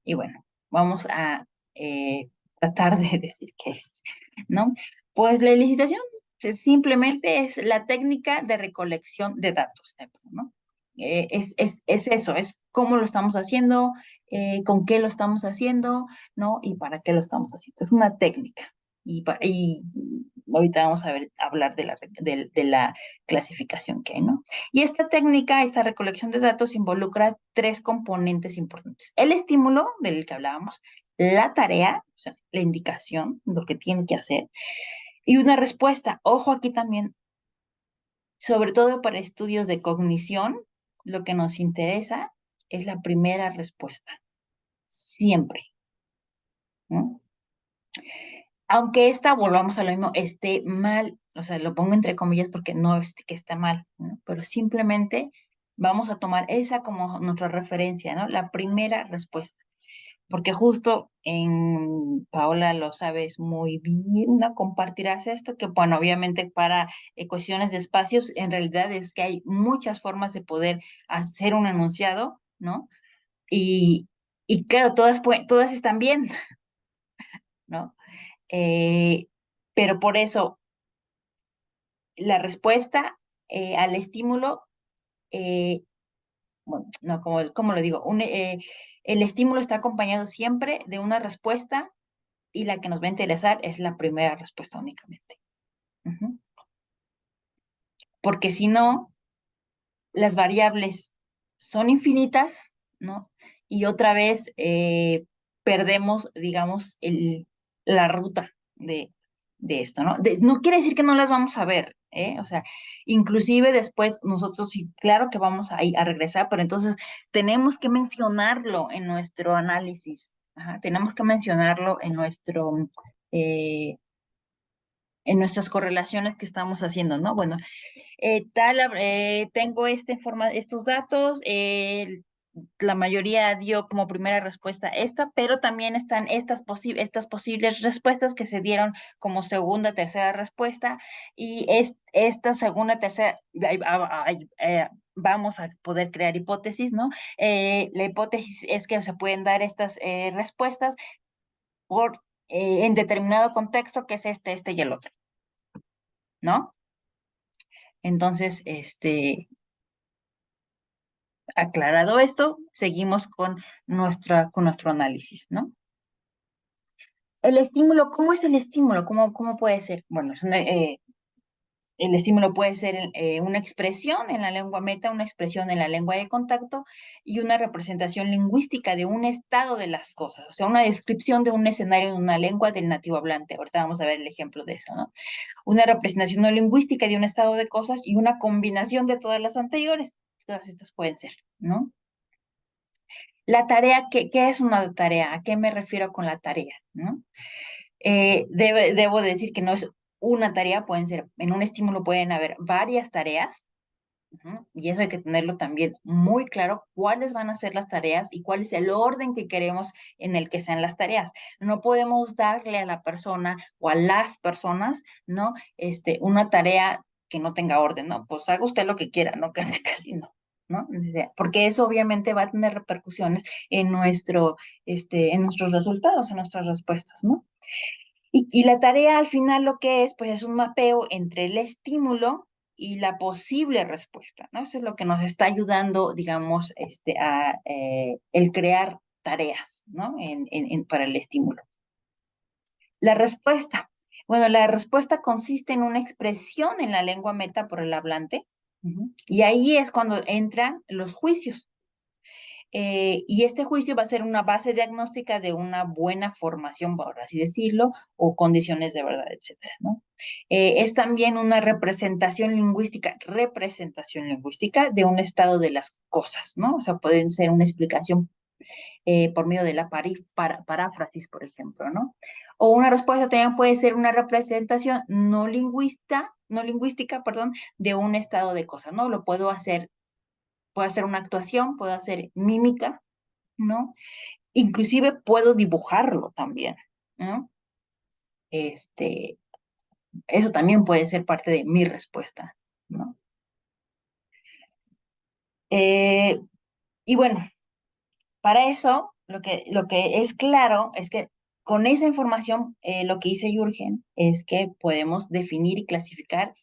Y bueno, vamos a tratar de decir qué es, ¿no? Pues la licitación simplemente es la técnica de recolección de datos, ¿no? Es eso, es cómo lo estamos haciendo, con qué lo estamos haciendo, ¿no? Y para qué lo estamos haciendo. Es una técnica. Y ahorita vamos a hablar de la clasificación que hay, ¿no? Y esta técnica, esta recolección de datos involucra tres componentes importantes. El estímulo del que hablábamos, la tarea, o sea, la indicación, lo que tiene que hacer, y una respuesta. Ojo aquí también, sobre todo para estudios de cognición, lo que nos interesa es la primera respuesta, siempre, ¿no? Aunque esta, volvamos a lo mismo, esté mal, o sea, lo pongo entre comillas porque no es que está mal, ¿no? Pero simplemente vamos a tomar esa como nuestra referencia, ¿no? La primera respuesta. Porque justo en Paola lo sabes muy bien, ¿no? Compartirás esto, que bueno, obviamente para cuestiones de espacios, en realidad es que hay muchas formas de poder hacer un enunciado, ¿no? Y, y claro, todas están bien, ¿no? Eh, pero por eso la respuesta al estímulo, eh, bueno, no, como lo digo, el estímulo está acompañado siempre de una respuesta y la que nos va a interesar es la primera respuesta únicamente. Ujú. Porque si no, las variables son infinitas, ¿no? Y otra vez perdemos, digamos, la ruta de esto, ¿no? No quiere decir que no las vamos a ver, ¿eh? O sea, inclusive después nosotros sí, claro que vamos a regresar, pero entonces tenemos que mencionarlo en nuestro análisis. Ajá, tenemos que mencionarlo eh, en nuestras correlaciones que estamos haciendo, ¿no? Bueno, tengo estos datos, la mayoría dio como primera respuesta esta, pero también están estas posibles respuestas que se dieron como segunda, tercera respuesta, y esta segunda, tercera, vamos a poder crear hipótesis, ¿no? La hipótesis es que se pueden dar estas respuestas por, en determinado contexto, que es este y el otro, ¿no? Entonces, aclarado esto, seguimos con nuestro análisis, ¿no? El estímulo, ¿cómo es el estímulo? ¿Cómo puede ser? Bueno, el estímulo puede ser una expresión en la lengua meta, una expresión en la lengua de contacto y una representación lingüística de un estado de las cosas, o sea, una descripción de un escenario en una lengua del nativo hablante. Ahorita vamos a ver el ejemplo de eso, ¿no? Una representación no lingüística de un estado de cosas y una combinación de todas las anteriores. Todas estas pueden ser, ¿no? La tarea, ¿qué es una tarea? ¿A qué me refiero con la tarea? ¿No? Debo decir que no es una tarea, pueden ser, en un estímulo pueden haber varias tareas, ujú, y eso hay que tenerlo también muy claro, cuáles van a ser las tareas y cuál es el orden que queremos en el que sean las tareas. No podemos darle a la persona o a las personas, ¿no? Una tarea que no tenga orden, ¿no? Pues haga usted lo que quiera, ¿no? Casi, casi no. ¿No? O sea, porque eso obviamente va a tener repercusiones en en nuestros resultados, en nuestras respuestas, ¿no? Y la tarea al final lo que es, pues es un mapeo entre el estímulo y la posible respuesta, ¿no? Eso es lo que nos está ayudando, digamos, el crear tareas, ¿no? Para el estímulo. La respuesta. Bueno, la respuesta consiste en una expresión en la lengua meta por el hablante, ujú, y ahí es cuando entran los juicios. Y este juicio va a ser una base diagnóstica de una buena formación, por así decirlo, o condiciones de verdad, etcétera, ¿no? Es también una representación lingüística de un estado de las cosas, ¿no? O sea, pueden ser una explicación por medio de la paráfrasis, por ejemplo, ¿no? O una respuesta también puede ser una representación no lingüística, perdón, de un estado de cosas, ¿no? Puedo hacer una actuación, puedo hacer mímica, ¿no? Inclusive puedo dibujarlo también, ¿no? Este, Eso también puede ser parte de mi respuesta, ¿no? Eh, y bueno, para eso, lo que es claro es que con esa información, lo que dice Jürgen es que podemos definir y clasificar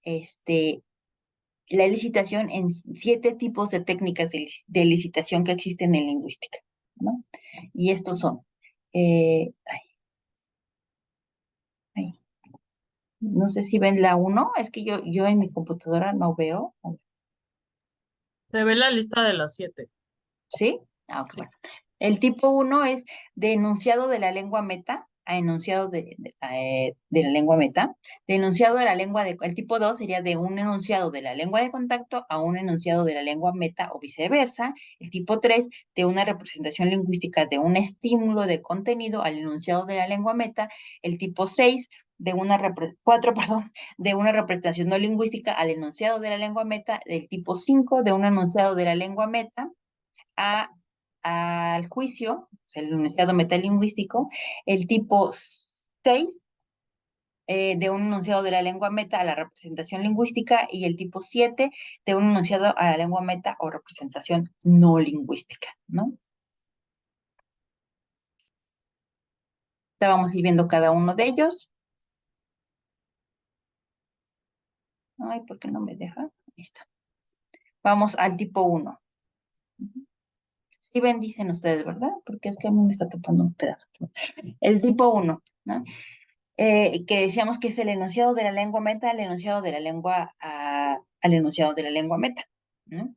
la licitación en 7 tipos de técnicas de licitación que existen en lingüística, ¿no? Y estos son, ay, ay, no sé si ven la uno, es que yo en mi computadora no veo, Se ve la lista de los 7. ¿sí? Ah, ok, Sí. bueno. El tipo uno es de enunciado de la lengua meta a enunciado de la lengua meta. De enunciado de la lengua el tipo 2 sería de un enunciado de la lengua de contacto a un enunciado de la lengua meta o viceversa. El tipo 3 de una representación lingüística de un estímulo de contenido al enunciado de la lengua meta. El tipo 6 de 4, perdón, de una representación no lingüística al enunciado de la lengua meta. El tipo 5 de un enunciado de la lengua meta a, al juicio, o sea, el enunciado metalingüístico, el tipo 6 de un enunciado de la lengua meta a la representación lingüística y el tipo 7 de un enunciado a la lengua meta o representación no lingüística, ¿no? Vamos a ir viendo cada uno de ellos. Ay, ¿por qué no me deja? Ahí está. Vamos al tipo 1. Sí ven, dicen ustedes, ¿verdad? Porque es que a mí me está topando un pedazo. El tipo 1, ¿no? Que decíamos que es el enunciado de la lengua meta al enunciado de la lengua, al enunciado de la lengua meta, ¿no?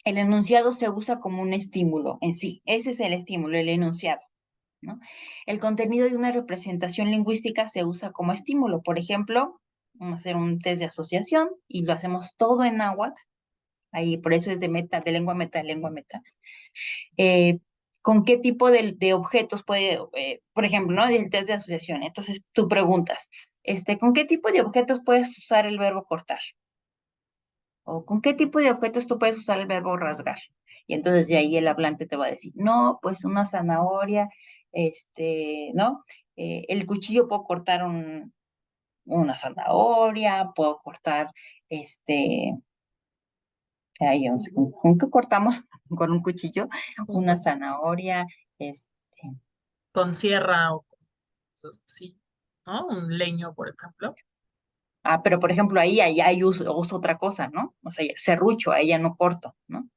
El enunciado se usa como un estímulo en sí, ese es el estímulo, el enunciado, ¿no? El contenido de una representación lingüística se usa como estímulo. Por ejemplo, vamos a hacer un test de asociación y lo hacemos todo en náhuatl, ahí por eso es de meta, de lengua meta a lengua meta. eh, ¿Con qué tipo de objetos puede, por ejemplo, ¿no? El test de asociación. Entonces, tú preguntas, ¿con qué tipo de objetos puedes usar el verbo cortar? ¿O con qué tipo de objetos tú puedes usar el verbo rasgar? Y entonces de ahí el hablante te va a decir, no, pues una zanahoria, ¿no? El cuchillo puedo cortar una zanahoria, puedo cortar, ay, yo no sé, ¿con qué cortamos? Con un cuchillo, Un una cuchillo zanahoria, con sierra o cosas así, ¿no? Un leño, por ejemplo. pero por ejemplo ahí uso otra cosa, ¿no? O sea, serrucho, ahí ya no corto, ¿no?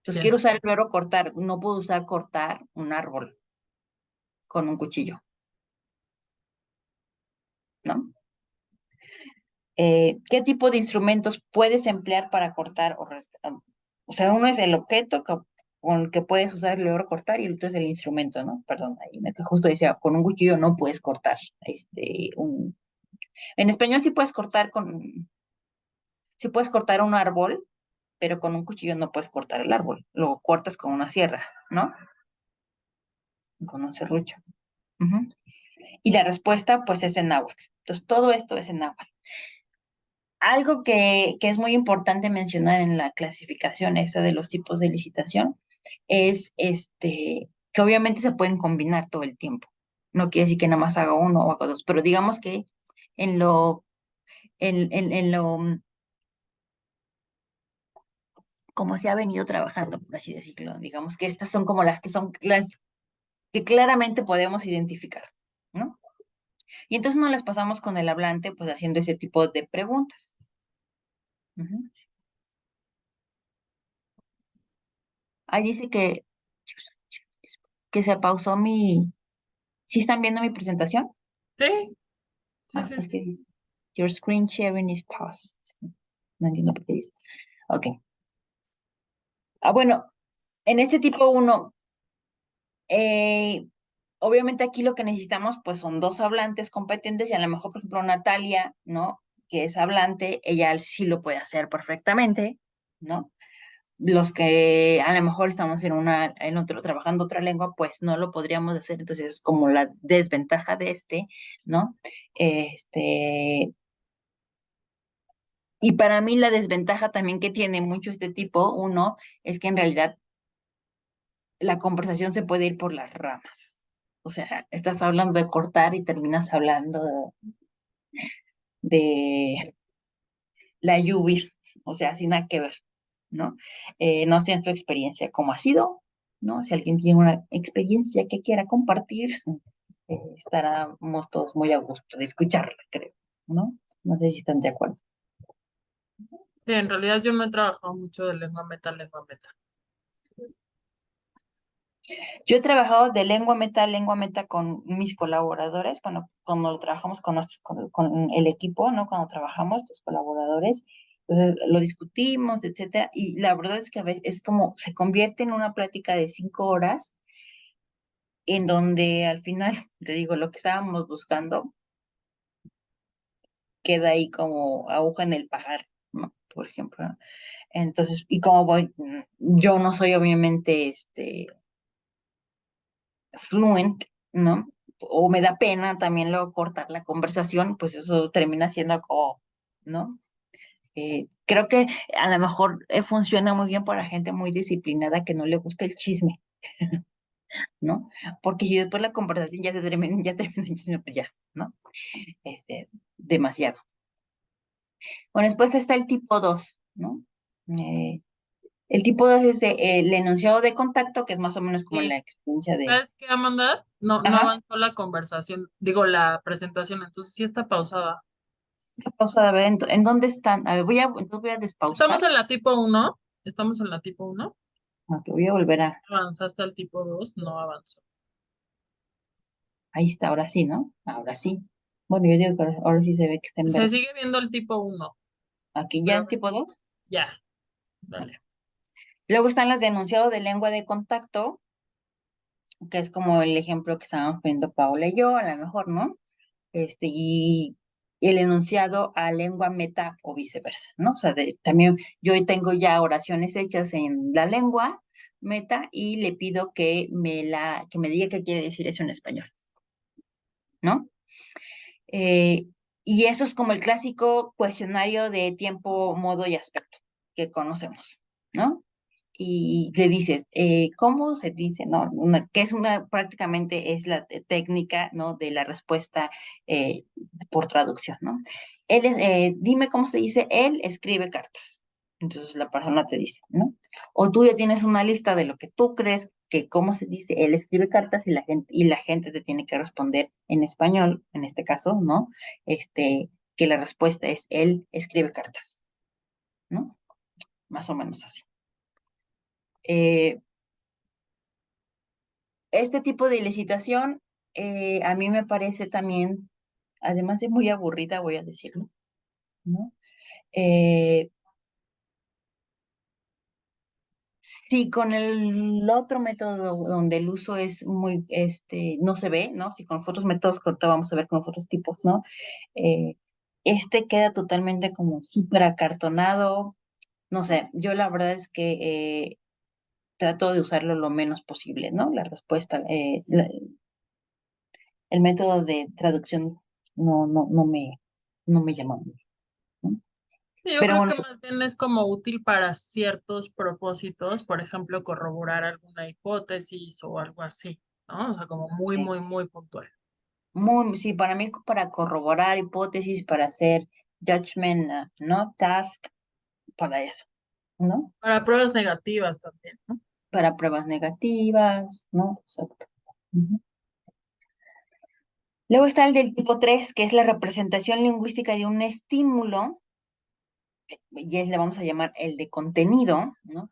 Entonces Ya quiero sé. usar el verbo cortar, no puedo usar cortar un árbol con un cuchillo, ¿no? ¿Qué tipo de instrumentos puedes emplear para cortar o o sea, uno es el objeto con el que puedes usar el verbo cortar y el otro es el instrumento, ¿no? Perdón, ahí que justo decía, con un cuchillo no puedes cortar, en español sí puedes cortar un árbol, pero con un cuchillo no puedes cortar el árbol, lo cortas con una sierra, ¿no? Con un serrucho. Ujú. Y la respuesta, pues, es en náhuatl. Entonces, todo esto es en náhuatl. Algo que es muy importante mencionar en la clasificación esta de los tipos de licitación es que obviamente se pueden combinar todo el tiempo. No quiere decir que nada más haga uno o haga dos, pero digamos que en lo, en lo, como se ha venido trabajando, por así decirlo, digamos que estas son como las que son las que claramente podemos identificar, ¿no? Y entonces nos las pasamos con el hablante, pues haciendo ese tipo de preguntas. Ujú. Ahí dice que se pausó mi. ¿Sí están viendo mi presentación? Sí, sí, Ah, sí, es que sí. dice, your screen sharing is paused. No entiendo por qué dice. Ok. Bueno, en este tipo uno, eh, obviamente aquí lo que necesitamos pues son dos hablantes competentes y a lo mejor, por ejemplo, Natalia, ¿no? Que es hablante, ella sí lo puede hacer perfectamente, ¿no? Los que a lo mejor estamos en otro, trabajando otra lengua, pues no lo podríamos hacer, entonces es como la desventaja de ¿no? Este, y para mí la desventaja también que tiene mucho este tipo, uno, es que en realidad la conversación se puede ir por las ramas. O sea, estás hablando de cortar y terminas hablando de la lluvia, o sea, sin nada que ver, ¿no? No sé en tu experiencia cómo ha sido, ¿no? Si alguien tiene una experiencia que quiera compartir, estaremos todos muy a gusto de escucharla, creo, ¿no? No sé si están de acuerdo. Sí, en realidad yo no he trabajado mucho de lengua meta. Yo he trabajado de lengua meta con mis colaboradores, bueno, cuando lo trabajamos con el equipo, ¿no? Cuando trabajamos, los colaboradores, entonces lo discutimos, etcétera, y la verdad es que a veces es como se convierte en una plática de 5 horas, en donde al final, te digo, lo que estábamos buscando queda ahí como aguja en el pajar, ¿no? Por ejemplo, ¿no? Entonces, y como yo no soy obviamente fluent, ¿no? O me da pena también luego cortar la conversación, pues eso termina siendo como, ¿no? Creo que a lo mejor funciona muy bien para gente muy disciplinada que no le gusta el chisme, ¿no? Porque si después la conversación ya termina en chisme, pues ya, ¿no? Demasiado. Bueno, después está el tipo 2, ¿no? Eh, el tipo 2 es el enunciado de contacto, que es más o menos como la Sí. experiencia de. ¿Sabes qué, Amanda? No Ajá, avanzó la conversación, digo, la presentación, entonces sí está pausada. pausa de ver en dónde están. A ver, entonces voy a despausar. Estamos en la tipo uno. Estamos en la tipo uno. Ok, voy a volver a. Avanzaste al tipo 2, no avanzó. Ahí está, ahora sí, ¿no? Ahora sí. Bueno, yo digo que ahora sí se ve que está en Se verdes. sigue viendo el tipo uno, Aquí ya pero el tipo 2. ya, dale. Luego están las de enunciado de lengua de contacto, que es como el ejemplo que estábamos poniendo Paola y yo, a lo mejor, ¿no? Y el enunciado a lengua meta o viceversa, ¿no? O sea, también yo tengo ya oraciones hechas en la lengua meta y le pido que me diga qué quiere decir eso en español, ¿no? Eh, y eso es como el clásico cuestionario de tiempo, modo y aspecto que conocemos, ¿no? y le dices, ¿cómo se dice? No, que es prácticamente es la técnica, ¿no? De la respuesta eh, por traducción, ¿no? Dime cómo se dice, él escribe cartas. Entonces la persona te dice, ¿no? O tú ya tienes una lista de lo que tú crees que cómo se dice, él escribe cartas y la gente te tiene que responder en español, en este caso, ¿no? Que la respuesta es, él escribe cartas, ¿no? Más o menos así. Eh, Este tipo de licitación a mí me parece también, además de muy aburrida, voy a decirlo, ¿no? Eh, si con el otro método donde el uso es muy, no se ve, ¿no? Si con los otros métodos que ahorita vamos a ver con los otros tipos, ¿no? Eh, este queda totalmente como súper acartonado, no sé, yo la verdad es que trato de usarlo lo menos posible, ¿no? La respuesta, el método de traducción no me llama mucho, ¿no? Sí, yo Pero creo bueno, que más bien es como útil para ciertos propósitos, por ejemplo, corroborar alguna hipótesis o algo así, ¿no? O sea, como muy, sí, muy, muy puntual. sí, para mí, para corroborar hipótesis, para hacer judgment, ¿no? Task, para eso, ¿no? Para pruebas negativas también, ¿no? Para pruebas negativas, ¿no? Exacto. Ujú. Luego está el del tipo 3 que es la representación lingüística de un estímulo, y le vamos a llamar el de contenido, ¿no?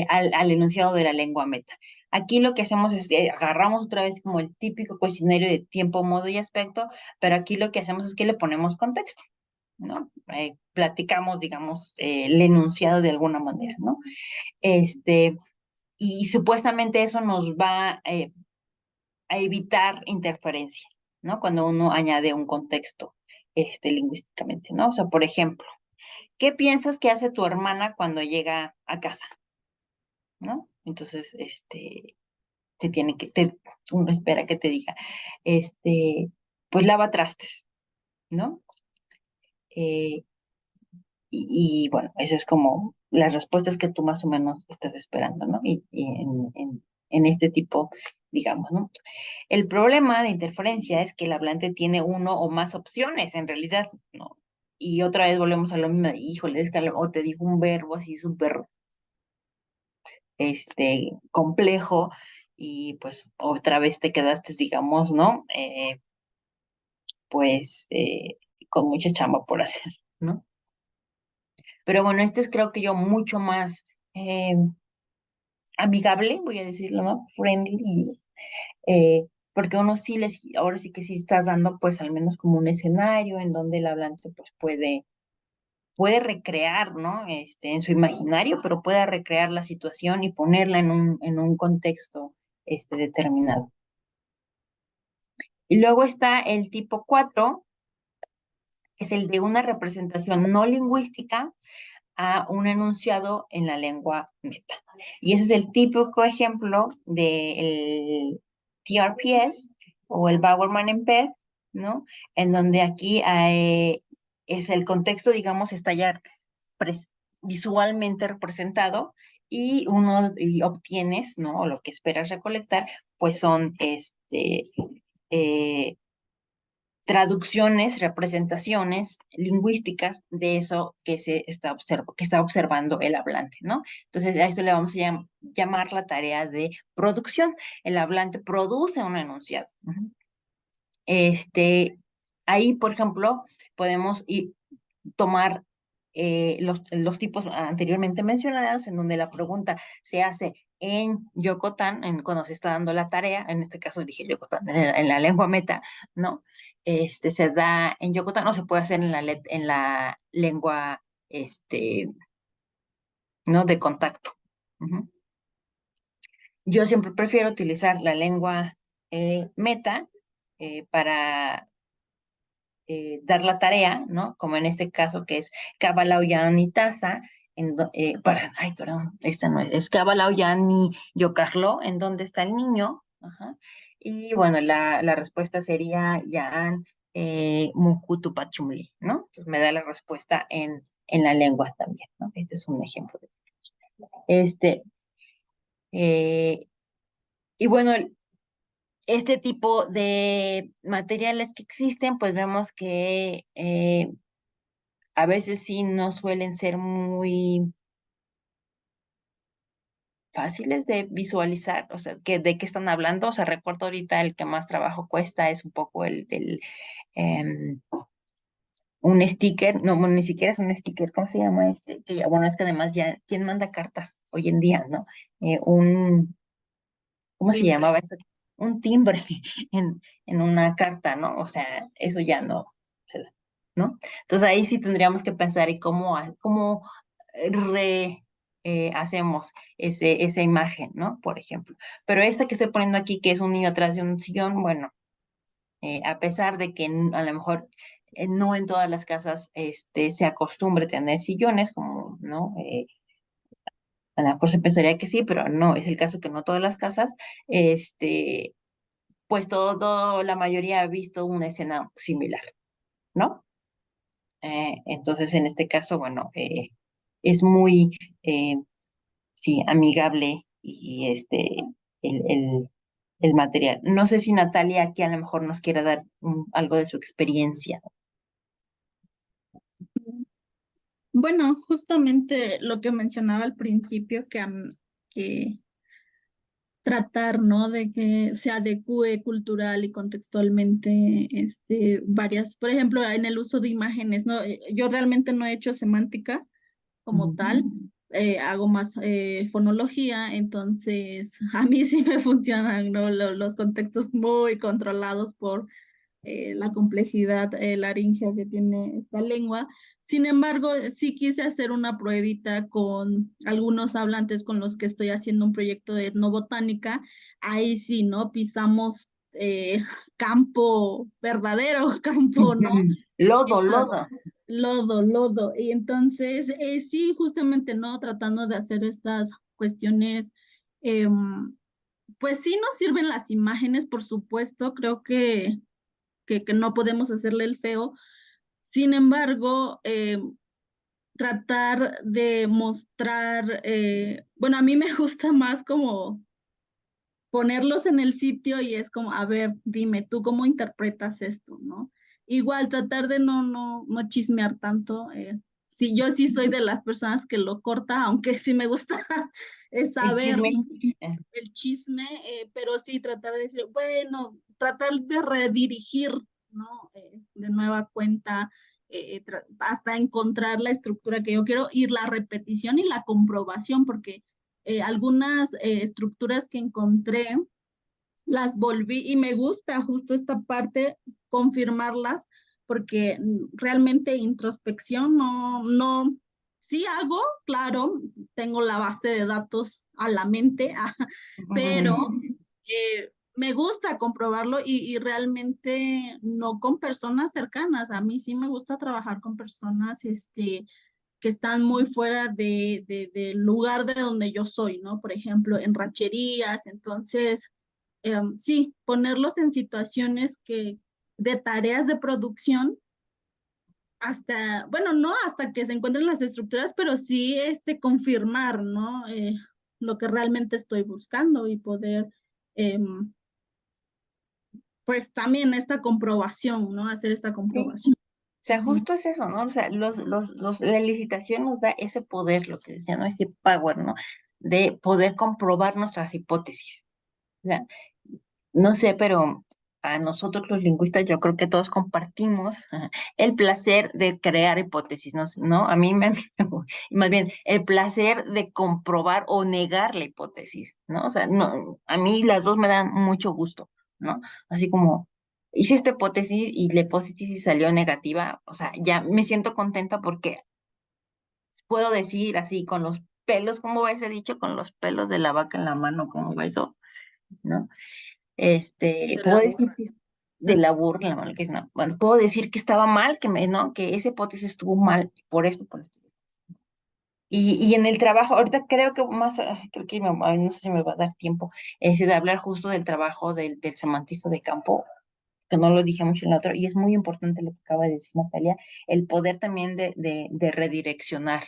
Al enunciado de la lengua meta. Aquí lo que hacemos es agarramos otra vez como el típico cuestionario de tiempo, modo y aspecto, pero aquí lo que hacemos es que le ponemos contexto, ¿no? Platicamos, digamos, el enunciado de alguna manera, ¿no? Este, y supuestamente eso nos va a evitar interferencia, ¿no? Cuando uno añade un contexto, lingüísticamente, ¿no? O sea, por ejemplo, ¿qué piensas que hace tu hermana cuando llega a casa? ¿No? Entonces, te tiene que, uno espera que te diga, este, pues lava trastes, ¿no? Eh, y bueno, eso es como las respuestas que tú más o menos estás esperando, ¿no? Y en este tipo, digamos, ¿no? El problema de interferencia es que el hablante tiene uno o más opciones, en realidad, ¿no? Y otra vez volvemos a lo mismo, híjole, es que o te dijo un verbo así súper complejo y pues otra vez te quedaste, digamos, ¿no? Pues con mucha chamba por hacer, ¿no? Pero bueno, este es creo que yo mucho más amigable, voy a decirlo, ¿no? Friendly, porque uno sí ahora sí que sí estás dando pues al menos como un escenario en donde el hablante pues puede recrear, ¿no? En su imaginario, pero puede recrear la situación y ponerla en un contexto determinado. Y luego está el tipo 4 que es el de una representación no lingüística a un enunciado en la lengua meta. Y ese es el típico ejemplo del TRPS o el Bowerman Embed, ¿no? En donde aquí es el contexto, digamos, está ya visualmente representado y obtienes, ¿no? O lo que esperas recolectar, pues son eh, traducciones, representaciones lingüísticas de eso que está observando el hablante, ¿no? Entonces, a esto le vamos a llamar la tarea de producción. El hablante produce un enunciado. Ujú. Ahí, por ejemplo, podemos tomar los tipos anteriormente mencionados, en donde la pregunta se hace en Yocotán, cuando se está dando la tarea, en este caso dije Yocotán, en la lengua meta, ¿no? Se da en Yocotán, o se puede hacer en la lengua, ¿no? De contacto. Ujú. Yo siempre prefiero utilizar la lengua meta para dar la tarea, ¿no? Como en este caso que es Cabalauyan Taza, ay, perdón, esta no es Cabalauyan Yocarlo, en dónde está el niño. Ajá. Y bueno, la respuesta sería Yan Mukutupachumli, ¿no? Entonces me da la respuesta en la lengua también, ¿no? Este es un ejemplo. Eh, y bueno, este tipo de materiales que existen, pues vemos que a veces sí no suelen ser muy fáciles de visualizar, o sea, de qué están hablando. O sea, recuerdo ahorita el que más trabajo cuesta es un poco el del em, un sticker, no, bueno, ni siquiera es un sticker, ¿cómo se llama este? Que bueno, es que además ya, ¿quién manda cartas hoy en día, no? ¿Cómo se Timbre. llamaba eso? Un timbre en una carta, ¿no? O sea, eso ya no se da, ¿no? Entonces ahí sí tendríamos que pensar en cómo hacemos esa imagen, ¿no? Por ejemplo. Pero esta que estoy poniendo aquí, que es un niño atrás de un sillón, bueno, a pesar de que a lo mejor no en todas las casas se acostumbre tener sillones, como, ¿no? A lo mejor se pensaría que sí, pero no, es el caso que no todas las casas, este, pues la mayoría ha visto una escena similar, ¿no? Entonces, en este caso, bueno, es muy, eh, sí, amigable y el, el, el material. No sé si Natalia aquí a lo mejor nos quiere dar algo de su experiencia. Bueno, justamente lo que mencionaba al principio, que tratar, ¿no? De que se adecue cultural y contextualmente, por ejemplo, en el uso de imágenes, ¿no? Yo realmente no he hecho semántica como tal, hago más fonología, entonces a mí sí me funcionan, ¿no? Los contextos muy controlados por la complejidad laringea que tiene esta lengua. Sin embargo, sí quise hacer una pruebita con algunos hablantes con los que estoy haciendo un proyecto de etnobotánica. Ahí sí, ¿no? Pisamos campo, verdadero campo, ¿no? Lodo, Entonces, lodo. lodo, lodo. Y entonces, sí, justamente, ¿no? Tratando de hacer estas cuestiones, pues sí nos sirven las imágenes, por supuesto, creo que no podemos hacerle el feo. Sin embargo, tratar de mostrar, bueno, a mí me gusta más como ponerlos en el sitio y es como, a ver, dime tú cómo interpretas esto, ¿no? Igual tratar de no chismear tanto. Sí, yo sí soy de las personas que lo corta, aunque sí me gusta El saber chisme. eh, el chisme, pero sí tratar de decir, bueno, tratar de redirigir, ¿no? De nueva cuenta, hasta encontrar la estructura que yo quiero y la repetición y la comprobación, porque algunas estructuras que encontré las volví y me gusta justo esta parte, confirmarlas, porque realmente introspección no, sí hago, claro, tengo la base de datos a la mente, pero me gusta comprobarlo y realmente no con personas cercanas. A mí sí me gusta trabajar con personas que están muy fuera del lugar de donde yo soy, ¿no? Por ejemplo, en rancherías, entonces, sí, ponerlos en situaciones de tareas de producción hasta, bueno, no hasta que se encuentren las estructuras, pero sí confirmar, ¿no? Lo que realmente estoy buscando y poder, pues también esta comprobación, ¿no? Hacer esta Sí. comprobación. O sea, Ujú. justo es eso, ¿no? O sea, la licitación nos da ese poder, lo que decía, ¿no? Ese power, ¿no? De poder comprobar nuestras hipótesis. O sea, no sé, pero a nosotros los lingüistas yo creo que todos compartimos el placer de crear hipótesis, ¿no? A mí y más bien el placer de comprobar o negar la hipótesis, ¿no? O sea, no, a mí las dos me dan mucho gusto, ¿no? Así como hice esta hipótesis y la hipótesis salió negativa, o sea, ya me siento contenta porque puedo decir así con los pelos, ¿cómo va ese dicho? Con los pelos de la vaca en la mano, ¿cómo va eso? ¿No? De Puedo la decir burra. que de la burla, mal que es, no. Bueno, puedo decir que estaba mal, ¿no? Que esa hipótesis estuvo mal por esto, por esto. Y en el trabajo, ahorita creo que más, creo que ay, no sé si me va a dar tiempo, de hablar justo del trabajo del semantista de campo, que no lo dije mucho en la otra, y es muy importante lo que acaba de decir Natalia, el poder también de redireccionar,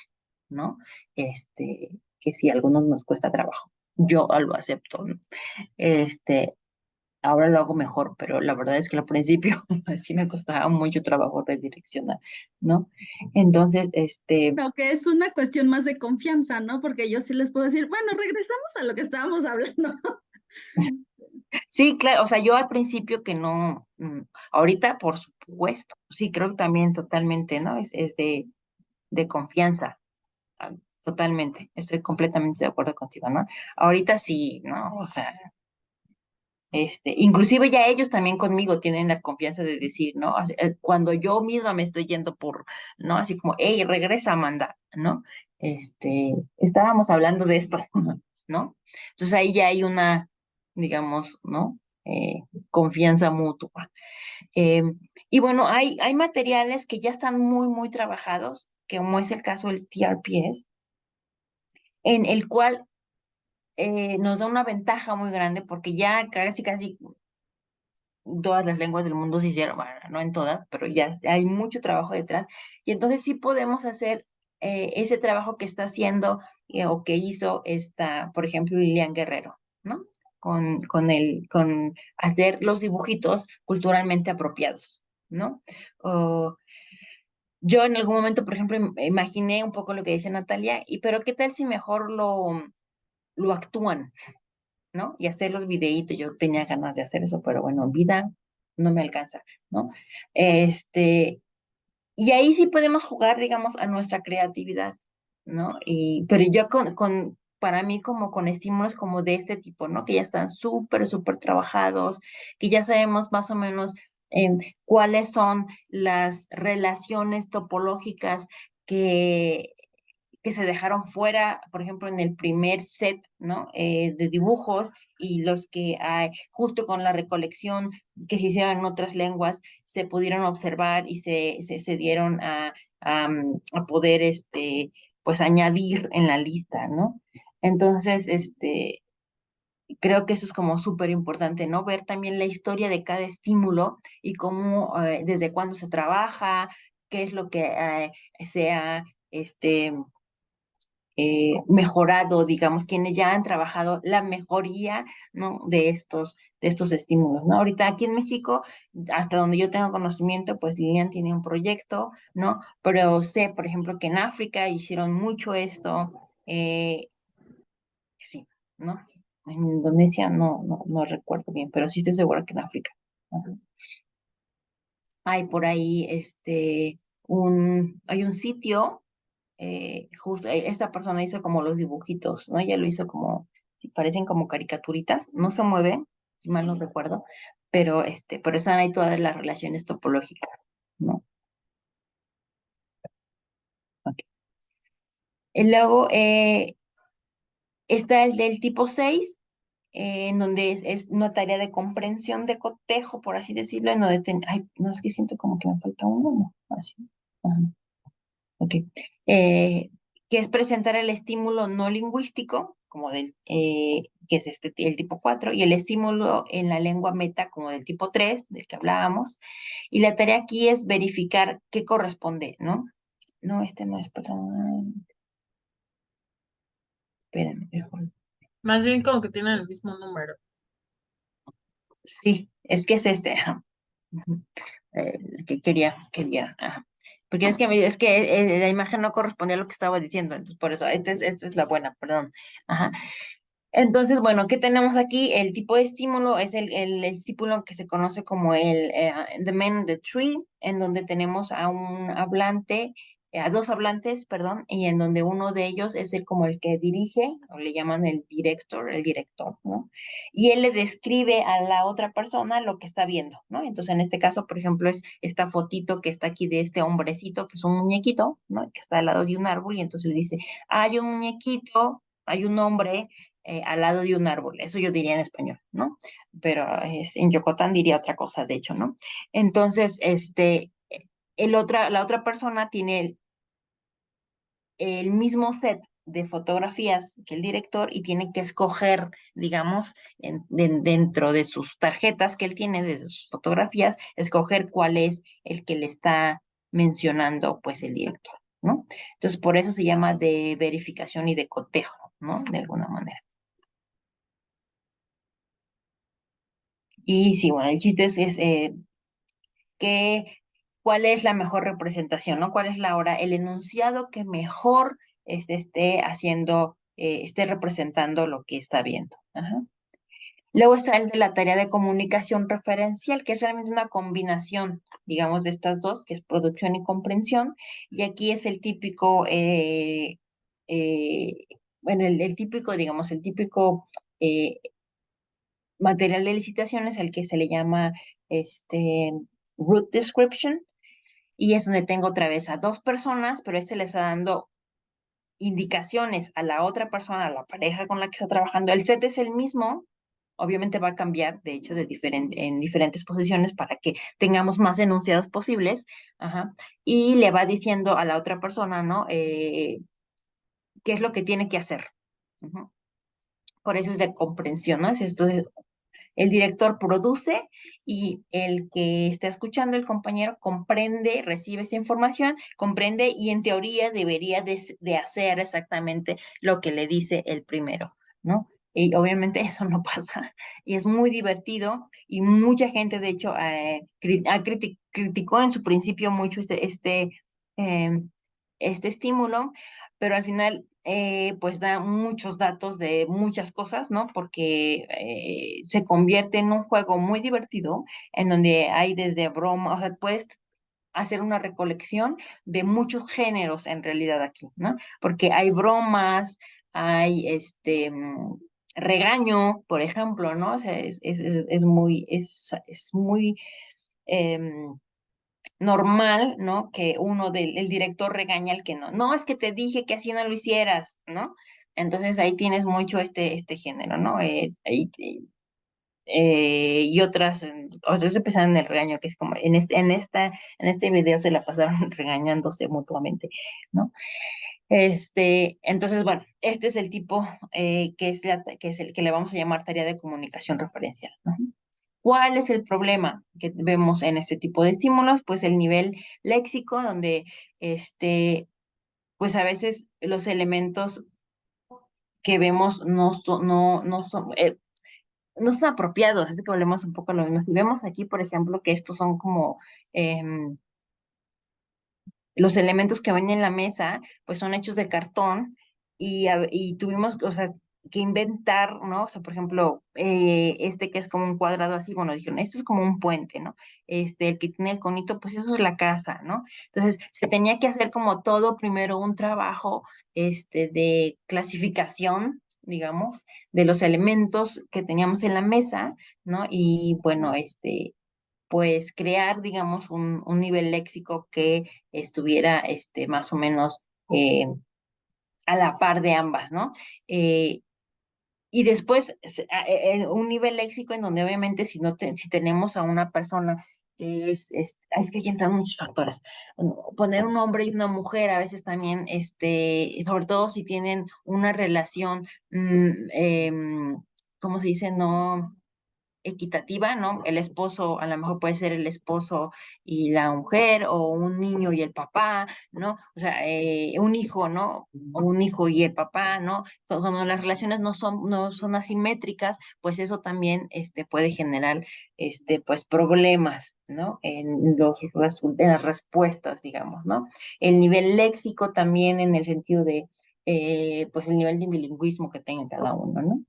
¿no? Que sí, a algunos nos cuesta trabajo. yo lo acepto, ¿no? Este, ahora lo hago mejor, pero la verdad es que al principio sí me costaba mucho trabajo redireccionar, ¿no? Entonces, Creo que es una cuestión más de confianza, ¿no? Porque yo sí les puedo decir, bueno, regresamos a lo que estábamos hablando. sí, claro, o sea, yo al principio que no, ahorita por supuesto, sí, creo que también totalmente, ¿no? Es de confianza, ah, totalmente, estoy completamente de acuerdo contigo, ¿no? Ahorita sí, ¿no? O sea, inclusive ya ellos también conmigo tienen la confianza de decir, ¿no? Cuando yo misma me estoy yendo por, ¿no? Así como, hey, regresa, Amanda, ¿no? Estábamos hablando de esto, ¿no? Entonces ahí ya hay una, digamos, ¿no? Confianza mutua. Eh, y bueno, hay materiales que ya están muy, muy trabajados, que como es el caso del TRPS, en el cual nos da una ventaja muy grande porque ya casi, casi todas las lenguas del mundo se hicieron, bueno, no en todas, pero ya hay mucho trabajo detrás. Y entonces sí podemos hacer ese trabajo que está haciendo o que hizo esta, por ejemplo, Lilian Guerrero, ¿no? Con hacer los dibujitos culturalmente apropiados, ¿no? O yo en algún momento, por ejemplo, imaginé un poco lo que dice Natalia, pero ¿qué tal si mejor lo actúan? ¿No? Y hacer los videitos. Yo tenía ganas de hacer eso, pero bueno, vida no me alcanza, ¿no? Este, y ahí sí podemos jugar, digamos, a nuestra creatividad, ¿no? Pero yo para mí como con estímulos como de este tipo, ¿no? Que ya están súper, súper trabajados, que ya sabemos más o menos cuáles son las relaciones topológicas que se dejaron fuera, por ejemplo, en el primer set, ¿no? De dibujos y los que hay, justo con la recolección que se hicieron en otras lenguas, se pudieron observar y se dieron a poder, pues, añadir en la lista, ¿no? Entonces, creo que eso es como súper importante, ¿no? Ver también la historia de cada estímulo y cómo, desde cuándo se trabaja, qué es lo que se ha, mejorado, digamos, quienes ya han trabajado la mejoría, ¿no? De estos estímulos, ¿no? Ahorita aquí en México, hasta donde yo tengo conocimiento, pues Lilian tiene un proyecto, ¿no? Pero sé, por ejemplo, que en África hicieron mucho esto, sí, ¿no? En Indonesia no recuerdo bien, pero sí estoy segura que en África. Ajá. Hay por ahí, hay un sitio justo esta persona hizo como los dibujitos, ¿no? Ella lo hizo como, si parecen como caricaturitas, no se mueven, si mal no recuerdo, pero están ahí todas las relaciones topológicas, ¿no? Ok. Y luego está el del tipo 6 en donde es una tarea de comprensión de cotejo, por así decirlo, en donde ay, no, es que siento como que me falta uno, ¿no? Así. Ajá. Ok. Eh, que es presentar el estímulo no lingüístico, como que es el tipo 4 y el estímulo en la lengua meta, como del tipo 3 del que hablábamos. Y la tarea aquí es verificar qué corresponde, ¿no? No, este no es, perdón. Espérame, mejor. Más bien como que tienen el mismo número. Sí, es que es este. Ajá. Ujú. Que quería, ajá. Porque es que la imagen no correspondía a lo que estaba diciendo, entonces por eso, esta es la buena, perdón. Ajá. Entonces, bueno, ¿qué tenemos aquí? El tipo de estímulo es el estímulo que se conoce como the man in the tree, en donde tenemos a un hablante, a dos hablantes, perdón, y en donde uno de ellos es como el que dirige, o le llaman el director, ¿no? Y él le describe a la otra persona lo que está viendo, ¿no? Entonces, en este caso, por ejemplo, es esta fotito que está aquí de este hombrecito, que es un muñequito, ¿no? Que está al lado de un árbol, y entonces le dice, hay un muñequito, hay un hombre al lado de un árbol. Eso yo diría en español, ¿no? Pero en Yucatán diría otra cosa, de hecho, ¿no? Entonces, la otra persona tiene el mismo set de fotografías que el director y tiene que escoger, digamos, dentro de sus tarjetas que él tiene, de sus fotografías, escoger cuál es el que le está mencionando, pues, el director, ¿no? Entonces, por eso se llama de verificación y de cotejo, ¿no? De alguna manera. Y sí, bueno, el chiste es que, cuál es la mejor representación, ¿no? ¿Cuál es la hora, el enunciado que mejor esté haciendo, esté representando lo que está viendo? Ajá. Luego está el de la tarea de comunicación referencial, que es realmente una combinación, digamos, de estas dos, que es producción y comprensión. Y aquí es el típico, eh, bueno, el típico, digamos, el típico eh, material de licitaciones, al que se le llama route description, y es donde tengo otra vez a dos personas, pero le está dando indicaciones a la otra persona, a la pareja con la que está trabajando. El set es el mismo, obviamente va a cambiar, de hecho, en diferentes posiciones para que tengamos más enunciados posibles, ajá, y le va diciendo a la otra persona, ¿no? ¿Qué es lo que tiene que hacer? Ujú. Por eso es de comprensión, ¿no? Entonces, el director produce y el que está escuchando, el compañero, comprende, recibe esa información, comprende y en teoría debería de hacer exactamente lo que le dice el primero, ¿no? Y obviamente eso no pasa. Y es muy divertido y mucha gente, de hecho, criticó en su principio mucho em, este estímulo, pero al final pues da muchos datos de muchas cosas, ¿no? Porque se convierte en un juego muy divertido, en donde hay desde broma, o sea, puedes hacer una recolección de muchos géneros en realidad aquí, ¿no? Porque hay bromas, hay regaño, por ejemplo, ¿no? O sea, es muy em, normal, ¿no? Que el director regaña al que no. No, es que te dije que así no lo hicieras, ¿no? Entonces ahí tienes mucho este género, ¿no? Y otras, o sea, se empezaron en el regaño, que es como, en este video se la pasaron regañándose mutuamente, ¿no? Entonces, bueno, este es el tipo que es el que le vamos a llamar tarea de comunicación referencial, ¿no? ¿Cuál es el problema que vemos en este tipo de estímulos? Pues el nivel léxico, donde pues a veces los elementos que vemos no son apropiados, es que volvemos un poco a lo mismo. Si vemos aquí, por ejemplo, que estos son como em, los elementos que ven en la mesa, pues son hechos de cartón y tuvimos, o sea, que inventar, ¿no? O sea, por ejemplo, que es como un cuadrado así, bueno, dijeron, esto es como un puente, ¿no? El que tiene el conito, pues eso es la casa, ¿no? Entonces, se tenía que hacer como todo primero un trabajo, de clasificación, digamos, de los elementos que teníamos en la mesa, ¿no? Y bueno, pues crear, digamos, un nivel léxico que estuviera más o menos eh, a la par de ambas, ¿no? Eh, y después un nivel léxico en donde obviamente si tenemos a una persona que es que ahí entran muchos factores. Poner un hombre y una mujer a veces también, sobre todo si tienen una relación, ¿cómo se dice? No equitativa, ¿no? El esposo, a lo mejor puede ser el esposo y la mujer, o un niño y el papá, ¿no? O sea, un hijo, ¿no? O un hijo y el papá, ¿no? Cuando las relaciones no son asimétricas, pues eso también puede generar pues problemas, ¿no? En las respuestas, digamos, ¿no? El nivel léxico también en el sentido de pues el nivel de bilingüismo que tenga cada uno, ¿no?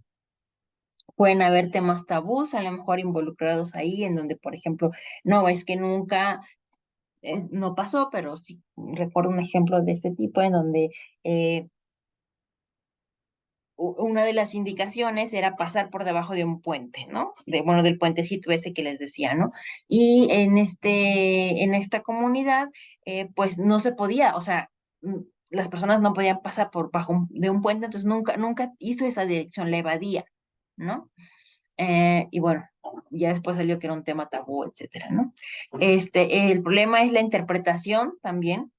Pueden haber temas tabús, a lo mejor involucrados ahí, en donde, por ejemplo, no, es que nunca, no pasó, pero sí recuerdo un ejemplo de este tipo, en donde eh, una de las indicaciones era pasar por debajo de un puente, ¿no? Bueno, del puentecito ese que les decía, ¿no? Y en esta comunidad, pues no se podía, o sea, las personas no podían pasar por de un puente, entonces nunca hizo esa dirección, la evadía, ¿no? Y bueno, ya después salió que era un tema tabú, etcétera, ¿no? El problema es la interpretación también,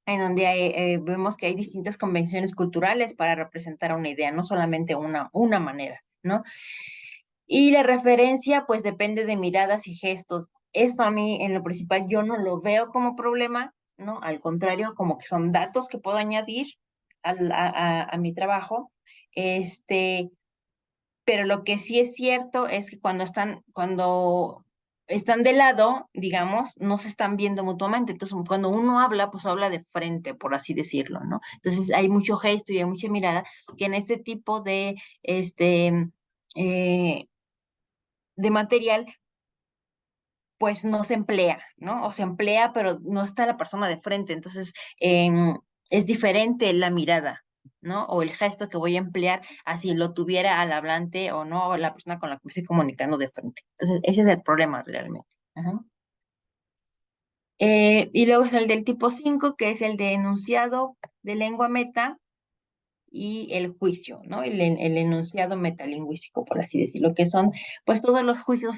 en donde vemos que hay distintas convenciones culturales para representar una idea, no solamente una manera, ¿no? Y la referencia, pues depende de miradas y gestos. Esto a mí, en lo principal, yo no lo veo como problema, ¿no? Al contrario, como que son datos que puedo añadir a mi trabajo. Este, pero lo que sí es cierto es que cuando están de lado, digamos, no se están viendo mutuamente. Entonces, cuando uno habla, pues habla de frente, por así decirlo, ¿no? Entonces, hay mucho gesto y hay mucha mirada que en este tipo eh, de material, pues no se emplea, ¿no? O se emplea, pero no está la persona de frente. Entonces, es diferente la mirada, ¿no? O el gesto que voy a emplear, así lo tuviera al hablante o no, o la persona con la que me estoy comunicando de frente. Entonces, ese es el problema realmente. Ajá. Y luego es el del tipo 5 que es el de enunciado de lengua meta y el juicio, ¿no? El enunciado metalingüístico, por así decirlo, que son pues todos los juicios,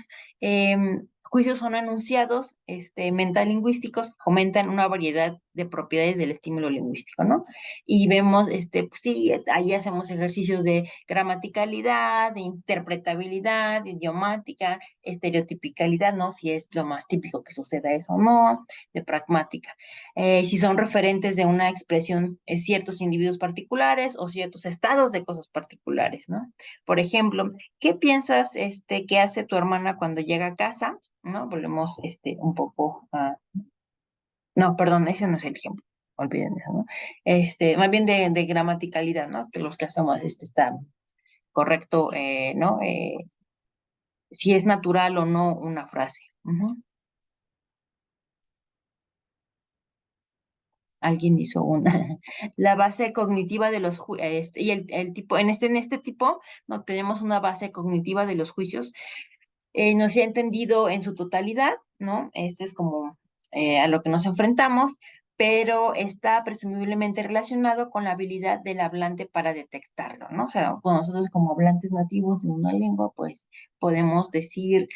juicios son enunciados metalingüísticos que comentan una variedad de propiedades del estímulo lingüístico, ¿no? Y vemos, pues sí, ahí hacemos ejercicios de gramaticalidad, de interpretabilidad, de idiomática, estereotipicalidad, ¿no? Si es lo más típico que suceda eso o no, de pragmática. Si son referentes de una expresión ciertos individuos particulares o ciertos estados de cosas particulares, ¿no? Por ejemplo, ¿qué piensas que hace tu hermana cuando llega a casa? ¿No? Volvemos un poco a... No, perdón, ese no es el ejemplo. Olviden eso, ¿no? Más bien de gramaticalidad, ¿no? Que los que hacemos está correcto, ¿no? Si es natural o no una frase. Ujú. Alguien hizo una. La base cognitiva de los y el tipo, en este tipo, no tenemos una base cognitiva de los juicios. No se ha entendido en su totalidad, ¿no? Este es como a lo que nos enfrentamos, pero está presumiblemente relacionado con la habilidad del hablante para detectarlo, ¿no? O sea, con nosotros como hablantes nativos de una lengua, pues podemos decir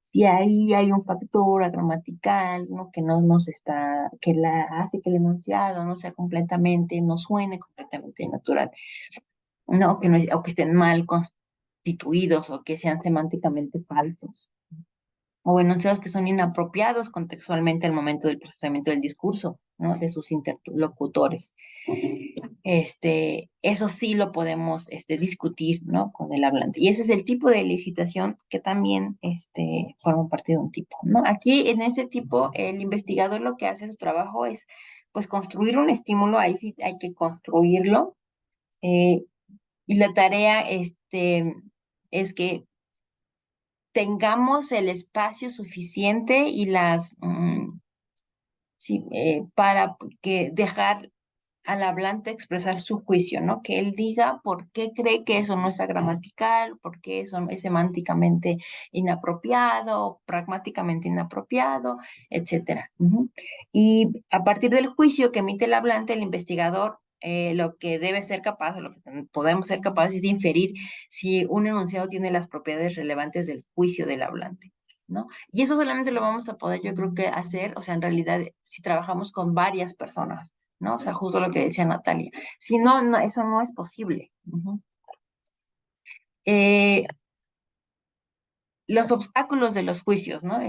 si ahí hay un factor gramatical, ¿no? Que no nos está, que la hace que el enunciado no sea completamente, no suene completamente natural, ¿no? Que no, o que estén mal constituidos o que sean semánticamente falsos o enunciados que son inapropiados contextualmente al momento del procesamiento del discurso, ¿no? De sus interlocutores. Eso sí lo podemos discutir, ¿no? Con el hablante. Y ese es el tipo de licitación que también forma parte de un tipo, ¿no? Aquí en ese tipo, el investigador lo que hace su trabajo es, pues, construir un estímulo, ahí sí hay que construirlo, eh, y la tarea, es que tengamos el espacio suficiente y sí, para que dejar al hablante expresar su juicio, ¿no? Que él diga por qué cree que eso no es gramatical, por qué eso no es semánticamente inapropiado, pragmáticamente inapropiado, etcétera. Ujú. Y a partir del juicio que emite el hablante, el investigador, lo que debe ser capaz, o lo que podemos ser capaces es de inferir si un enunciado tiene las propiedades relevantes del juicio del hablante, ¿no? Y eso solamente lo vamos a poder, yo creo que hacer, o sea, en realidad, si trabajamos con varias personas, ¿no? O sea, justo lo que decía Natalia. Si no, no, eso no es posible. Ujú. Eh, los obstáculos de los juicios, ¿no?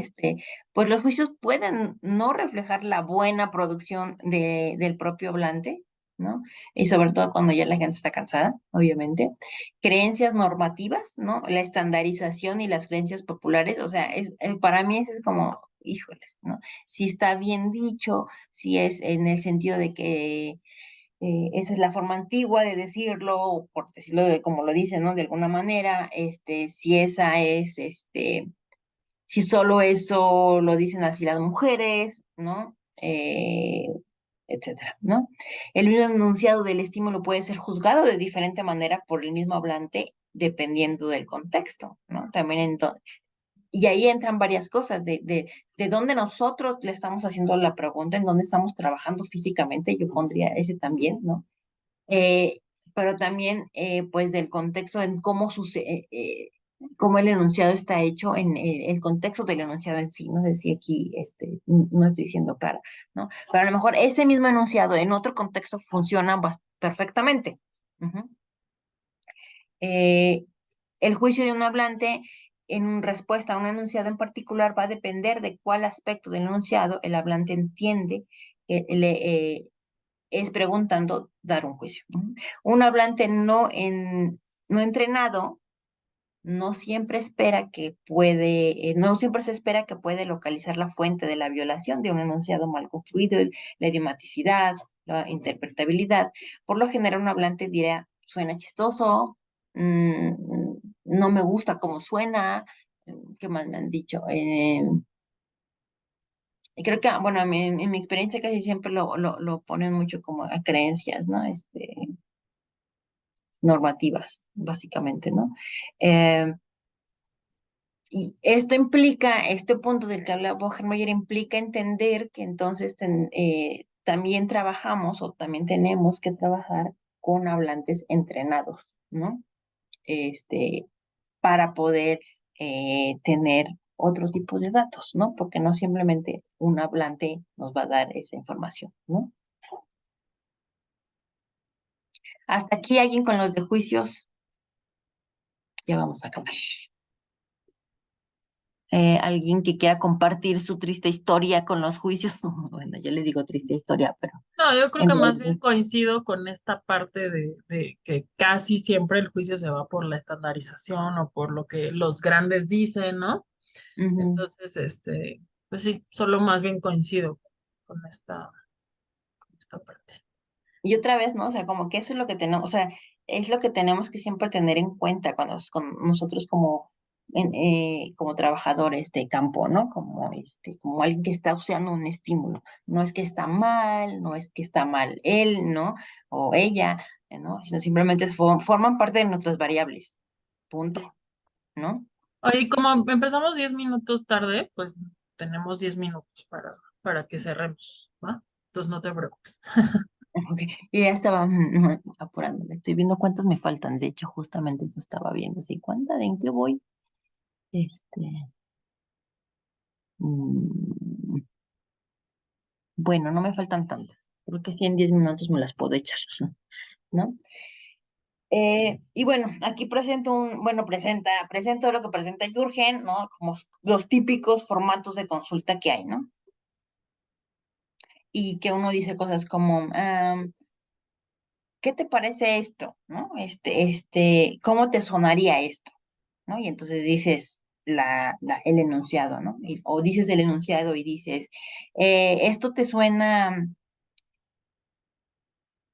Pues los juicios pueden no reflejar la buena producción del propio hablante, ¿no? Y sobre todo cuando ya la gente está cansada, obviamente. Creencias normativas, ¿no? La estandarización y las creencias populares, o sea, para mí eso es como, híjoles, ¿no? Si está bien dicho, si es en el sentido de que esa es la forma antigua de decirlo, o por decirlo de como lo dicen, ¿no? De alguna manera, si esa es, si solo eso lo dicen así las mujeres, ¿no? Etcétera, ¿no? El mismo enunciado del estímulo puede ser juzgado de diferente manera por el mismo hablante dependiendo del contexto, ¿no? También y ahí entran varias cosas de dónde nosotros le estamos haciendo la pregunta, en dónde estamos trabajando físicamente, yo pondría ese también, ¿no? eh, pero también pues del contexto en cómo sucede, cómo el enunciado está hecho en el contexto del enunciado en sí, no sé si aquí no estoy siendo clara, ¿no? Pero a lo mejor ese mismo enunciado en otro contexto funciona perfectamente. Ujú. Eh, el juicio de un hablante en respuesta a un enunciado en particular va a depender de cuál aspecto del enunciado el hablante entiende que es preguntando dar un juicio. Un hablante no no entrenado no siempre espera que puede, no siempre se espera que puede localizar la fuente de la violación de un enunciado mal construido, la idiomaticidad, la interpretabilidad. Por lo general, un hablante dirá, suena chistoso, no me gusta cómo suena, ¿qué más me han dicho? Y creo que, bueno, en mi experiencia casi siempre lo ponen mucho como a creencias, ¿no? Normativas, básicamente, ¿no? Y esto implica, este punto del que habla Bogenmayer implica entender que entonces también trabajamos o también tenemos que trabajar con hablantes entrenados, ¿no? Este, para poder tener otro tipo de datos, ¿no? Porque no simplemente un hablante nos va a dar esa información, ¿no? Hasta aquí alguien con los de juicios, ya vamos a acabar. Alguien que quiera compartir su triste historia con los juicios. Bueno, yo le digo triste historia, pero No, yo creo en que más bien realidad, coincido con esta parte de que casi siempre el juicio se va por la estandarización o por lo que los grandes dicen, ¿no? ujú. Entonces, pues sí, solo más bien coincido con esta parte. Y otra vez, ¿no? O sea, como que eso es lo que tenemos, o sea, es lo que tenemos que siempre tener en cuenta cuando con nosotros como trabajadores de campo, ¿no? Como alguien que está usando un estímulo. No es que está mal, no es que está mal él, ¿no? O ella, ¿no? Sino simplemente forman parte de nuestras variables. Sí. Punto, ¿no? Oye, como empezamos 10 minutos tarde, pues tenemos 10 minutos para que cerremos, ¿va? Entonces no te preocupes. Ok, y ya estaba apurándome. Estoy viendo cuántas me faltan. De hecho, justamente eso estaba viendo. ¿Sí? ¿Cuántas? ¿En qué voy? Este, mm, bueno, no me faltan tantas. Creo que sí en 10 minutos me las puedo echar, ¿no? Y bueno, aquí presento lo que presenta Jürgen, ¿no? Como los típicos formatos de consulta que hay, ¿no? Y que uno dice cosas como, ¿qué te parece esto? ¿No? ¿Cómo te sonaría esto? ¿No? Y entonces dices el enunciado, ¿no? O dices el enunciado y dices, ¿esto te suena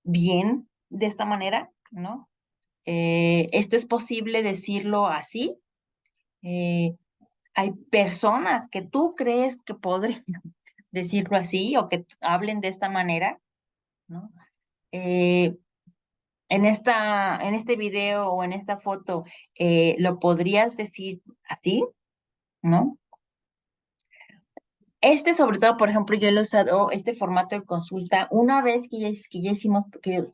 bien de esta manera? ¿No? ¿Esto es posible decirlo así? Eh, ¿Hay personas que tú crees que podrían decirlo así o que hablen de esta manera? ¿No? Eh, en este video o en esta foto, ¿lo podrías decir así? ¿No? Sobre todo, por ejemplo, yo lo he usado, este formato de consulta, una vez que ya hicimos, ya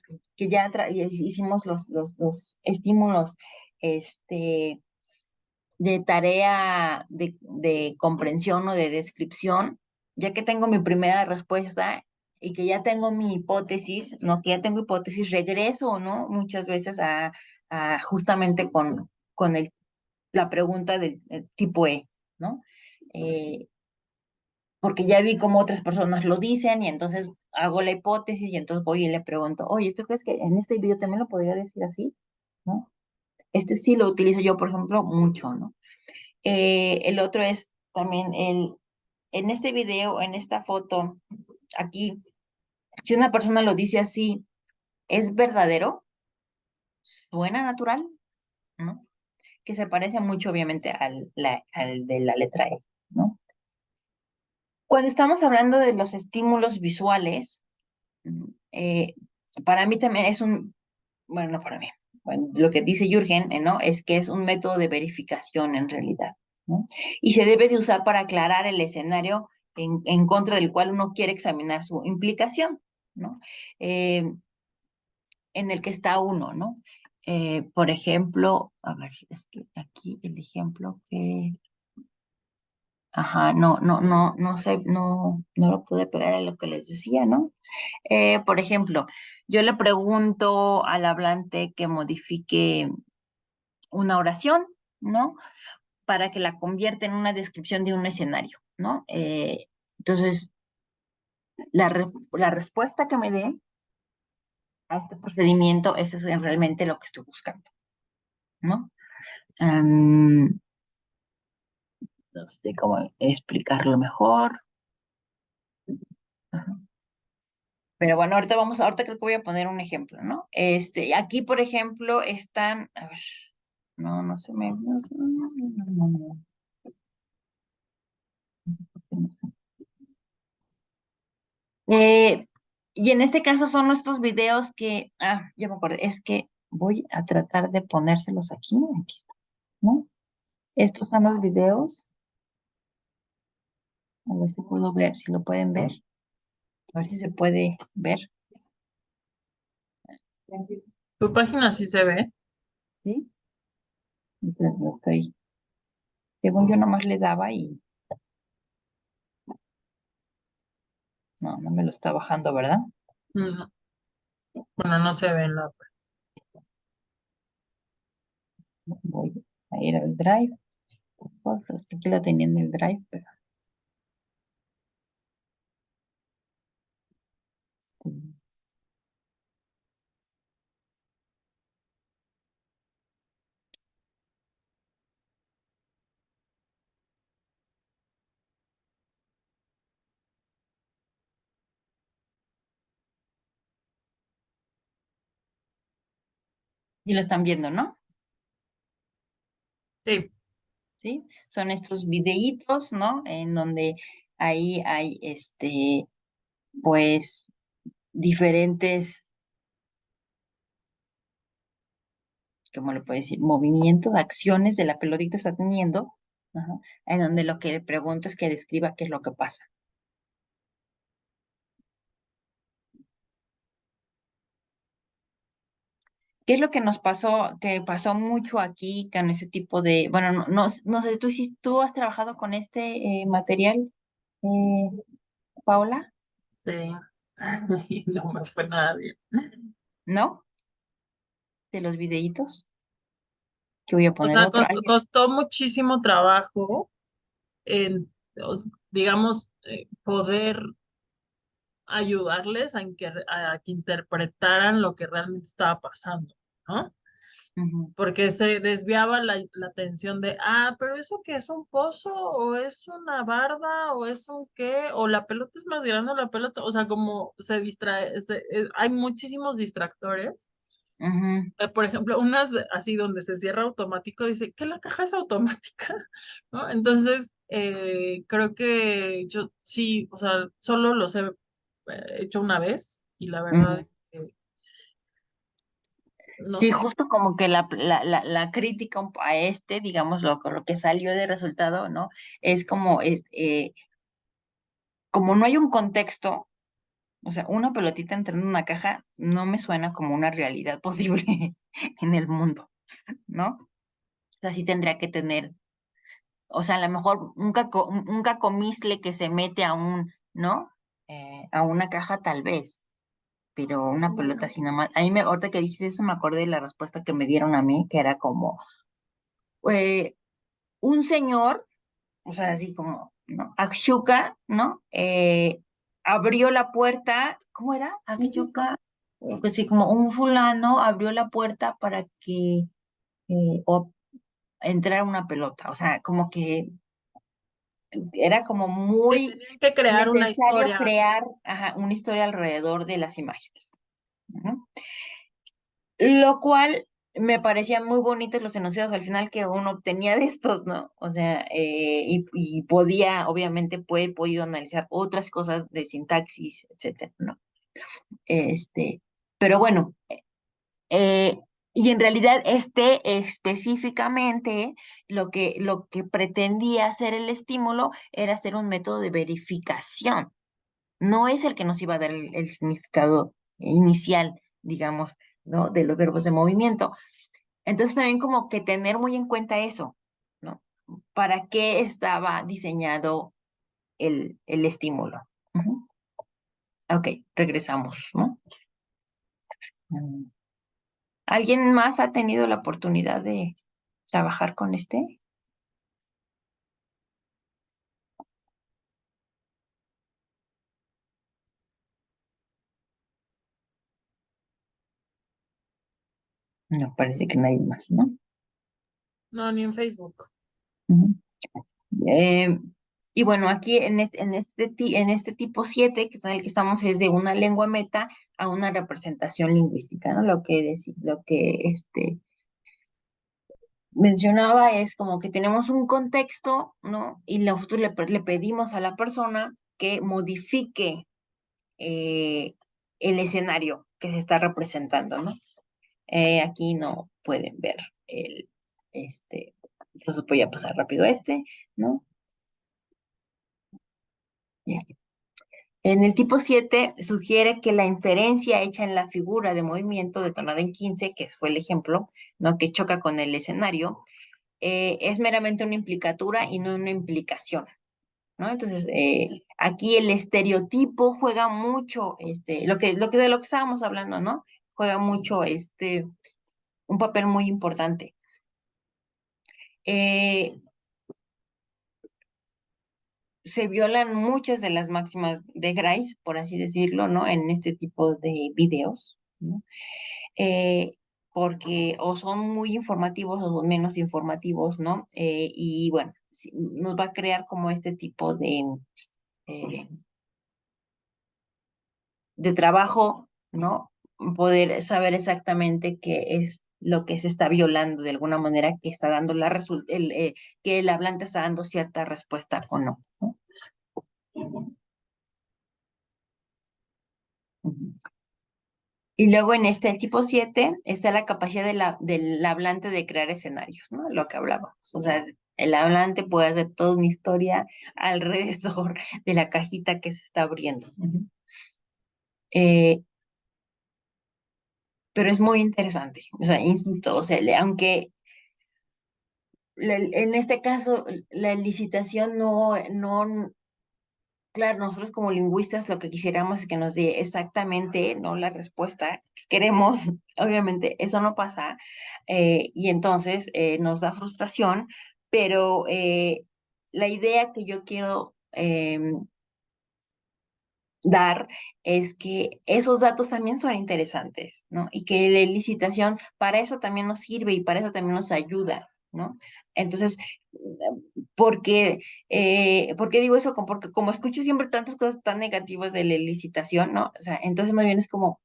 hicimos los estímulos, este, de tarea de comprensión o de descripción, ya que tengo mi primera respuesta y que ya tengo mi hipótesis, ¿no? Que ya tengo hipótesis, regreso, ¿no? Muchas veces a justamente con la pregunta del tipo E, ¿no? Eh, Porque ya vi cómo otras personas lo dicen y entonces hago la hipótesis y entonces voy y le pregunto, oye, ¿esto crees que en este video también lo podría decir así? ¿No? Este sí lo utilizo yo, por ejemplo, mucho, ¿no? El otro es también en este video, en esta foto, aquí, si una persona lo dice así, ¿es verdadero? ¿Suena natural? ¿No? Que se parece mucho, obviamente, al de la letra E, ¿no? Cuando estamos hablando de los estímulos visuales, eh, para mí también bueno, no para mí, bueno, lo que dice Jürgen, ¿no? Es que es un método de verificación en realidad, ¿no? Y se debe de usar para aclarar el escenario en contra del cual uno quiere examinar su implicación, ¿no? Eh, en el que está uno, ¿no? Por ejemplo, a ver, es que aquí el ejemplo que, ajá, no sé, no lo pude pegar a lo que les decía, ¿no? Por ejemplo, yo le pregunto al hablante que modifique una oración, ¿no? Para que la convierta en una descripción de un escenario, ¿no? Entonces, la respuesta que me dé a este procedimiento, eso es realmente lo que estoy buscando, ¿no? Am, no sé cómo explicarlo mejor. Ajá. Pero bueno, ahorita creo que voy a poner un ejemplo, ¿no? Aquí, por ejemplo, están, a ver, no se me, no. Eh, y en este caso son estos videos ya me acordé, es que voy a tratar de ponérselos aquí está, ¿no? Estos son los videos, a ver si puedo ver, si lo pueden ver, a ver si se puede ver, Tu página sí se ve. ¿sí? Entonces, según yo nomás le daba y no me lo está bajando, ¿verdad? No, bueno, no se ve en la. Voy a ir al Drive, por favor, es que aquí lo tenía en el Drive, pero y lo están viendo, ¿no? Sí, ¿Sí? Son estos videitos, ¿no? En donde ahí hay, pues, diferentes, ¿cómo le puedo decir? Movimientos, acciones de la pelotita que está teniendo, ajá, en donde lo que le pregunto es que describa qué es lo que pasa. ¿Qué es lo que nos pasó, que pasó mucho aquí con ese tipo de, bueno, no sé, tú has trabajado con este material, eh, Paola? sí. No me fue nada bien. ¿No? De los videitos, que voy a O poner sea, otro. costó muchísimo trabajo en, digamos, poder ayudarles a que interpretaran lo que realmente estaba pasando, ¿no? Ujú, Porque se desviaba la atención de, pero eso que es un pozo, o es una barda, o es un qué, o la pelota es más grande, o la pelota, o sea, como se distrae, hay muchísimos distractores. ujú. Por ejemplo, así donde se cierra automático, dice que la caja es automática, ¿no? Entonces, creo que yo sí, o sea, solo los he hecho una vez y la verdad Ujú. es que no Sí, sé. justo como que la crítica a digamos, lo que salió de resultado, ¿no? Es como no hay un contexto, o sea, una pelotita entrando en una caja no me suena como una realidad posible en el mundo, ¿no? O sea, sí tendría que tener, o sea, a lo mejor un cacomisle que se mete ¿no? A una caja tal vez, pero una pelota así nomás. Ahorita que dijiste eso, me acordé de la respuesta que me dieron a mí, que era como, eh, un señor, o sea, así como, ¿no? Akshuka, ¿no? Abrió la puerta, ¿cómo era? Akshuka, pues sí, como un fulano abrió la puerta para que entrara una pelota, o sea, como que era como Que muy tenían que crear una necesario historia. crear, ajá, una historia alrededor de las imágenes. Ujú. Lo cual me parecían muy bonitos los enunciados al final que uno obtenía de estos, ¿no? O sea, y podía, obviamente, podido analizar otras cosas de sintaxis, etcétera, ¿no? Este, pero bueno, eh, y en realidad específicamente lo que pretendía hacer el estímulo era hacer un método de verificación. No es el que nos iba a dar el significado inicial, digamos, ¿no? De los verbos de movimiento. Entonces también como que tener muy en cuenta eso, ¿no? ¿Para qué estaba diseñado el estímulo? Ujú. Ok, regresamos, ¿no? Mm. ¿Alguien más ha tenido la oportunidad de trabajar con este? No, parece que nadie más, ¿no? No, ni en Facebook. Ujú. Eh, y bueno, aquí en este tipo 7 que es en el que estamos, es de una lengua meta a una representación lingüística, ¿no? Lo que mencionaba es como que tenemos un contexto, ¿no? Y nosotros le pedimos a la persona que modifique el escenario que se está representando, ¿no? Aquí no pueden ver entonces voy a pasar rápido a ¿no? Bien. En el tipo 7 sugiere que la inferencia hecha en la figura de movimiento detonada en 15, que fue el ejemplo, ¿no? Que choca con el escenario, es meramente una implicatura y no una implicación, ¿no? Entonces, aquí el estereotipo juega mucho, de lo que estábamos hablando, ¿no? Juega mucho, un papel muy importante. Eh, Se violan muchas de las máximas de Grice, por así decirlo, ¿no? En este tipo de videos, ¿no? Eh, Porque o son muy informativos o son menos informativos, ¿no? Y bueno, nos va a crear como este tipo eh, de trabajo, ¿no? Poder saber exactamente qué es lo que se está violando de alguna manera, que está dando que el hablante está dando cierta respuesta o no, ¿no? Ujú. Y luego en este el tipo 7 está la capacidad del hablante de crear escenarios, ¿no? Lo que hablábamos. O sea, el hablante puede hacer toda una historia alrededor de la cajita que se está abriendo. Ujú. Eh, pero es muy interesante. O sea, insisto, o sea, aunque en este caso la licitación no, claro, nosotros como lingüistas lo que quisiéramos es que nos dé exactamente, ¿no? La respuesta que queremos. Obviamente eso no pasa, y entonces nos da frustración, pero la idea que yo quiero dar es que esos datos también son interesantes, ¿no? Y que la licitación para eso también nos sirve y para eso también nos ayuda, ¿no? Entonces, ¿por qué digo eso? Porque como escucho siempre tantas cosas tan negativas de la licitación, ¿no? O sea, entonces más bien es como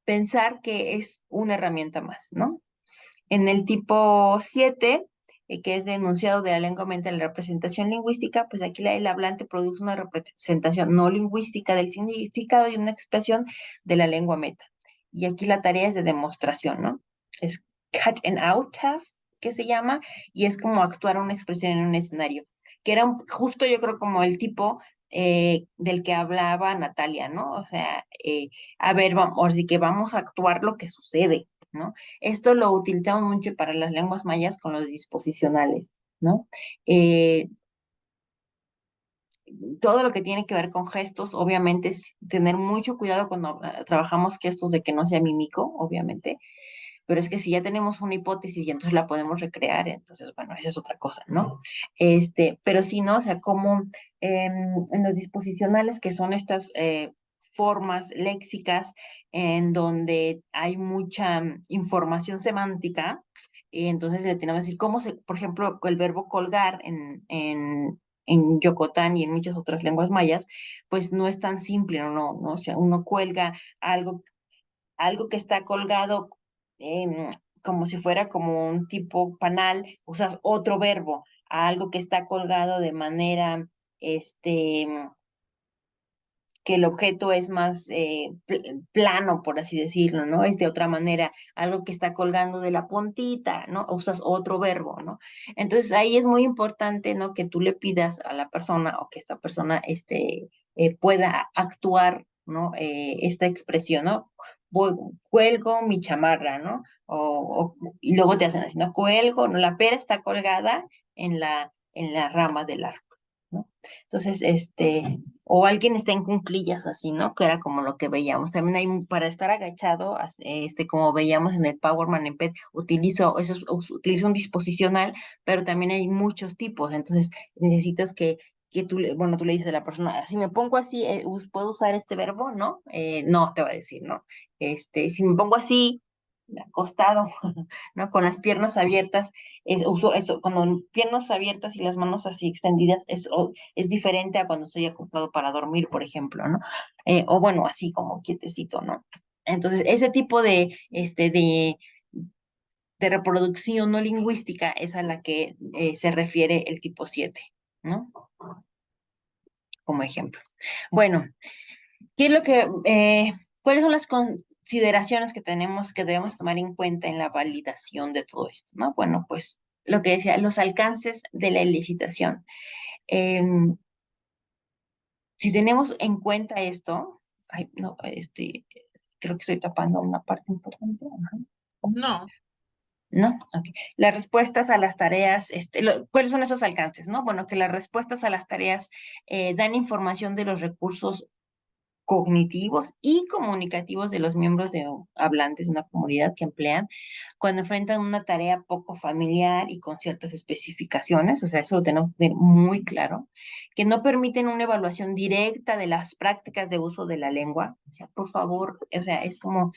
pensar que es una herramienta más, ¿no? En el tipo 7, que es de enunciado de la lengua mental, la representación lingüística, pues aquí el hablante produce una representación no lingüística del significado y una expresión de la lengua meta. Y aquí la tarea es de demostración, ¿no? Es catch and out task, que se llama, y es como actuar una expresión en un escenario, que era justo yo creo como el tipo del que hablaba Natalia, ¿no? O sea, a ver, vamos, así que vamos a actuar lo que sucede, ¿no? Esto lo utilizamos mucho para las lenguas mayas con los disposicionales, ¿no? Eh, Todo lo que tiene que ver con gestos, obviamente, es tener mucho cuidado cuando trabajamos gestos de que no sea mímico, obviamente, pero es que si ya tenemos una hipótesis y entonces la podemos recrear, entonces, bueno, esa es otra cosa, ¿no? Pero sí, ¿no? O sea, como en los disposicionales, que son estas formas léxicas en donde hay mucha información semántica, y entonces le tenemos que decir por ejemplo, el verbo colgar en Yucatán y en muchas otras lenguas mayas, pues no es tan simple, ¿no? O sea, uno cuelga algo que está colgado em, como si fuera como un tipo panal, usas otro verbo, a algo que está colgado de manera, este, que el objeto es más plano, por así decirlo, ¿no? Es de otra manera, algo que está colgando de la puntita, ¿no? Usas otro verbo, ¿no? Entonces ahí es muy importante, ¿no? Que tú le pidas a la persona o que esta persona pueda actuar, ¿no? Esta expresión, ¿no? Cuelgo mi chamarra, ¿no? Y luego te hacen así, ¿no? Cuelgo, ¿no? La pera está colgada en la rama del árbol, ¿no? Entonces, o alguien está en cuclillas así, ¿no? Que era como lo que veíamos. También hay para estar agachado, como veíamos en el Powerman en PET, utilizo un disposicional, pero también hay muchos tipos. Entonces, necesitas que bueno, tú le dices a la persona, si me pongo así, ¿puedo usar este verbo? ¿No? No, te va a decir, ¿no? Si me pongo así, acostado, ¿no? Con las piernas abiertas, uso eso, con piernas abiertas y las manos así extendidas, es diferente a cuando estoy acostado para dormir, por ejemplo, ¿no? O bueno, así como quietecito, ¿no? Entonces, ese tipo de reproducción no lingüística es a la que se refiere el tipo 7, ¿no? Como ejemplo. Bueno, ¿qué es lo cuáles son las consideraciones que que debemos tomar en cuenta en la validación de todo esto, ¿no? Bueno, pues lo que decía, los alcances de la licitación. Em, si tenemos en cuenta esto, ay, no, creo que estoy tapando una parte importante. Ajá. No, ¿No? Ok. Las respuestas a las tareas, ¿cuáles son esos alcances, no? Bueno, que las respuestas a las tareas dan información de los recursos cognitivos y comunicativos de los miembros hablantes de una comunidad que emplean cuando enfrentan una tarea poco familiar y con ciertas especificaciones, o sea, eso lo tenemos que tener muy claro, que no permiten una evaluación directa de las prácticas de uso de la lengua. O sea, por favor, o sea, es como,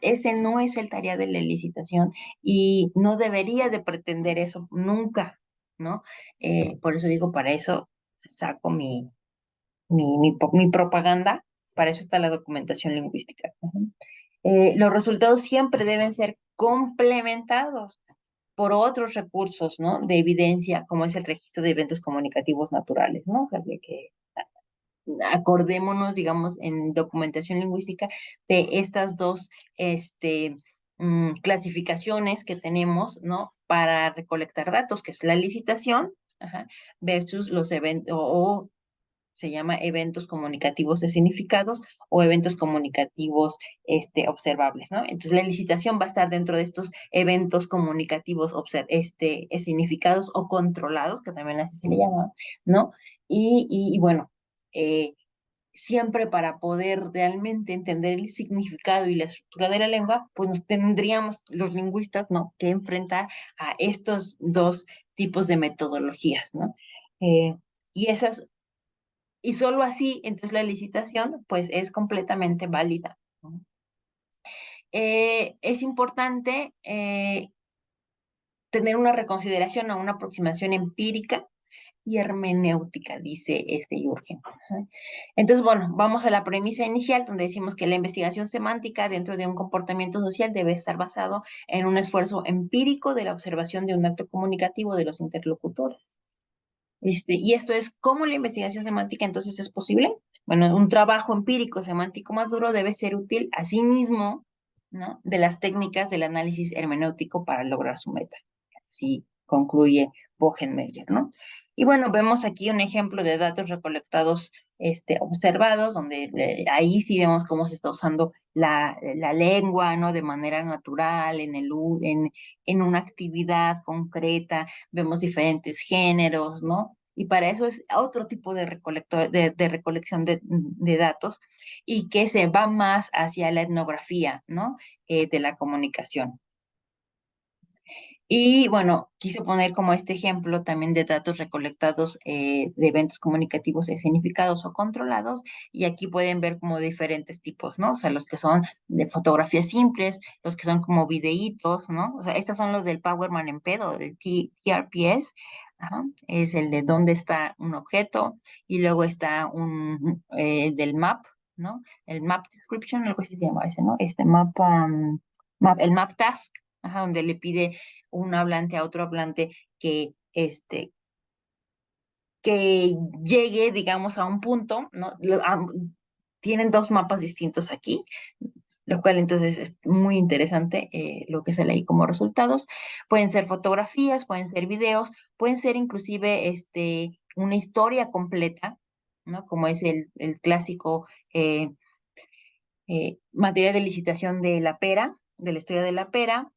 ese no es el tarea de la licitación y no debería de pretender eso nunca, ¿no? Por eso digo, para eso saco mi propaganda, para eso está la documentación lingüística. Ujú. Los resultados siempre deben ser complementados por otros recursos, ¿no? De evidencia, como es el registro de eventos comunicativos naturales, ¿no? O sea, de que acordémonos, digamos, en documentación lingüística de estas dos, clasificaciones que tenemos, ¿no? Para recolectar datos, que es la licitación, ajá, versus los eventos, o se llama eventos comunicativos de significados o eventos comunicativos observables, ¿no? Entonces la licitación va a estar dentro de estos eventos comunicativos significados o controlados, que también así se le llama, ¿no? Y bueno, eh, siempre para poder realmente entender el significado y la estructura de la lengua, pues nos tendríamos los lingüistas, ¿no? Que enfrentar a estos dos tipos de metodologías, ¿no? Eh, y esas y solo así, entonces la licitación, pues es completamente válida, ¿no? Es importante tener una reconsideración o una aproximación empírica y hermenéutica, dice Jürgen. Ajá. Entonces, bueno, vamos a la premisa inicial donde decimos que la investigación semántica dentro de un comportamiento social debe estar basado en un esfuerzo empírico de la observación de un acto comunicativo de los interlocutores. Y esto es cómo la investigación semántica entonces es posible. Bueno, un trabajo empírico semántico más duro debe ser útil a sí mismo, ¿no? De las técnicas del análisis hermenéutico para lograr su meta. Así concluye Bogenmeier, ¿no? Y bueno, vemos aquí un ejemplo de datos recolectados, observados, donde ahí sí vemos cómo se está usando la lengua, ¿no? De manera natural, en una actividad concreta, vemos diferentes géneros, ¿no? Y para eso es otro tipo de, de recolección de datos y que se va más hacia la etnografía, ¿no? De la comunicación. Y bueno, quise poner como este ejemplo también de datos recolectados de eventos comunicativos significados o controlados, y aquí pueden ver como diferentes tipos, ¿no? O sea, los que son de fotografías simples, los que son como videitos, ¿no? O sea, estos son los del Powerman en pedo, del TRPS, ajá, es el de dónde está un objeto, y luego está el del map, ¿no? El map description, algo así se llama ese, ¿no? El map task, ajá, donde le pide un hablante a otro hablante que, que llegue, digamos, a un punto, ¿no? Tienen dos mapas distintos aquí, lo cual entonces es muy interesante lo que sale ahí como resultados. Pueden ser fotografías, pueden ser videos, pueden ser inclusive una historia completa, ¿no? Como es el clásico material de licitación de la pera, de la historia de la pera,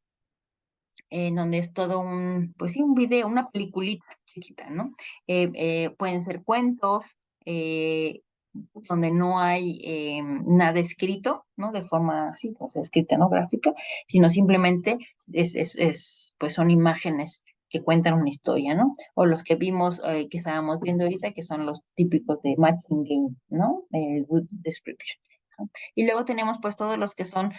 en donde es todo pues sí, un video, una peliculita chiquita, ¿no? Pueden ser cuentos, eh, donde no hay nada escrito, ¿no? De forma así, o sea, escrita, no gráfica, sino simplemente pues son imágenes que cuentan una historia, ¿no? O los que vimos, que estábamos viendo ahorita, que son los típicos de Matching Game, ¿no? El Good Description. ¿No? Y luego tenemos pues todos los que son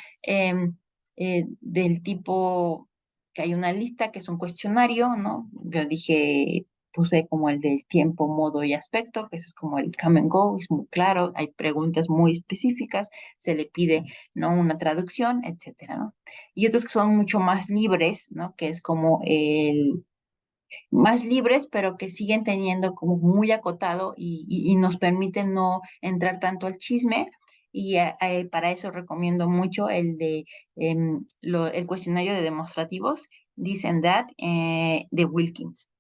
del tipo que hay una lista que es un cuestionario, ¿no? Yo dije, puse como el del tiempo, modo y aspecto, que ese es como el come and go, es muy claro, hay preguntas muy específicas, se le pide, ¿no? Una traducción, etcétera, ¿no? Y otros que son mucho más libres, ¿no? Que es como el más libres, pero que siguen teniendo como muy acotado y nos permiten no entrar tanto al chisme. Y para eso recomiendo mucho el de el cuestionario de demostrativos, This and That, de Wilkins.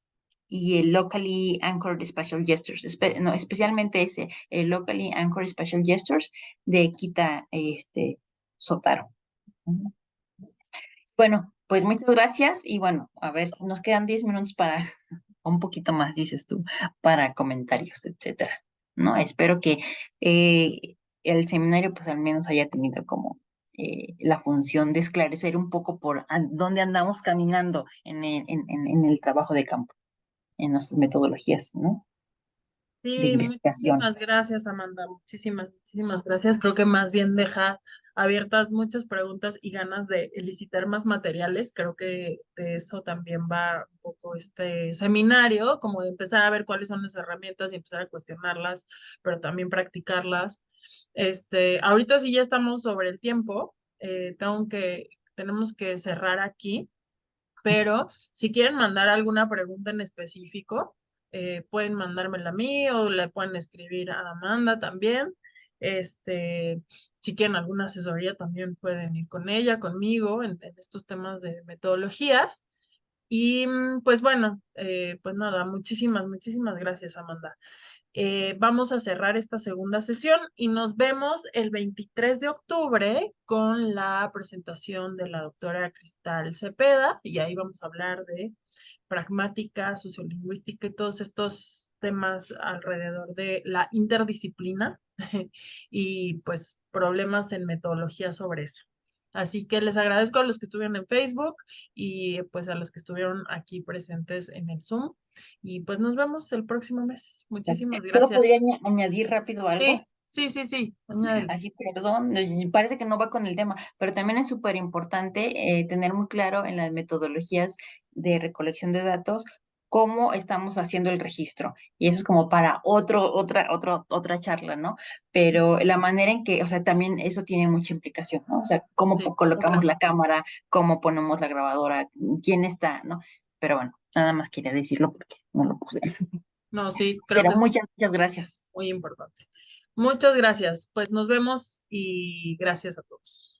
Y el Locally Anchored Special Gestures, no, especialmente ese, el Locally Anchored Special Gestures de Kita Sotaro. Bueno, pues muchas gracias y bueno, a ver, nos quedan 10 minutos para, un poquito más, dices tú, para comentarios, etcétera, ¿no? Espero que el seminario pues al menos haya tenido como la función de esclarecer un poco por dónde andamos caminando en el trabajo de campo, en nuestras metodologías, ¿no? De Sí, investigación. muchísimas gracias, Amanda. Muchísimas gracias. Creo que más bien deja abiertas muchas preguntas y ganas de elicitar más materiales. Creo que de eso también va un poco este seminario, como de empezar a ver cuáles son las herramientas y empezar a cuestionarlas, pero también practicarlas. Ahorita sí ya estamos sobre el tiempo. Tenemos que cerrar aquí, pero si quieren mandar alguna pregunta en específico, pueden mandármela a mí o le pueden escribir a Amanda también. Si quieren alguna asesoría, también pueden ir con ella, conmigo, en estos temas de metodologías. Y pues bueno, pues nada, muchísimas gracias, Amanda. Vamos a cerrar esta segunda sesión y nos vemos el 23 de octubre con la presentación de la doctora Cristal Cepeda y ahí vamos a hablar de pragmática, sociolingüística y todos estos temas alrededor de la interdisciplina y pues problemas en metodología sobre eso. Así que les agradezco a los que estuvieron en Facebook y pues a los que estuvieron aquí presentes en el Zoom. Y pues nos vemos el próximo mes. Muchísimas Solo podría gracias. añadir rápido algo. Sí, añádele. Así, perdón, parece que no va con el tema, pero también es súper importante tener muy claro en las metodologías de recolección de datos cómo estamos haciendo el registro. Y eso es como para otra charla, ¿no? Pero la manera en que, o sea, también eso tiene mucha implicación, ¿no? O sea, cómo Sí, colocamos total. la cámara, cómo ponemos la grabadora, quién está, ¿no? Pero bueno, nada más quería decirlo porque no lo puse. No, sí, creo Pero que es muchas gracias. muy importante. Muchas gracias. Pues nos vemos y gracias a todos.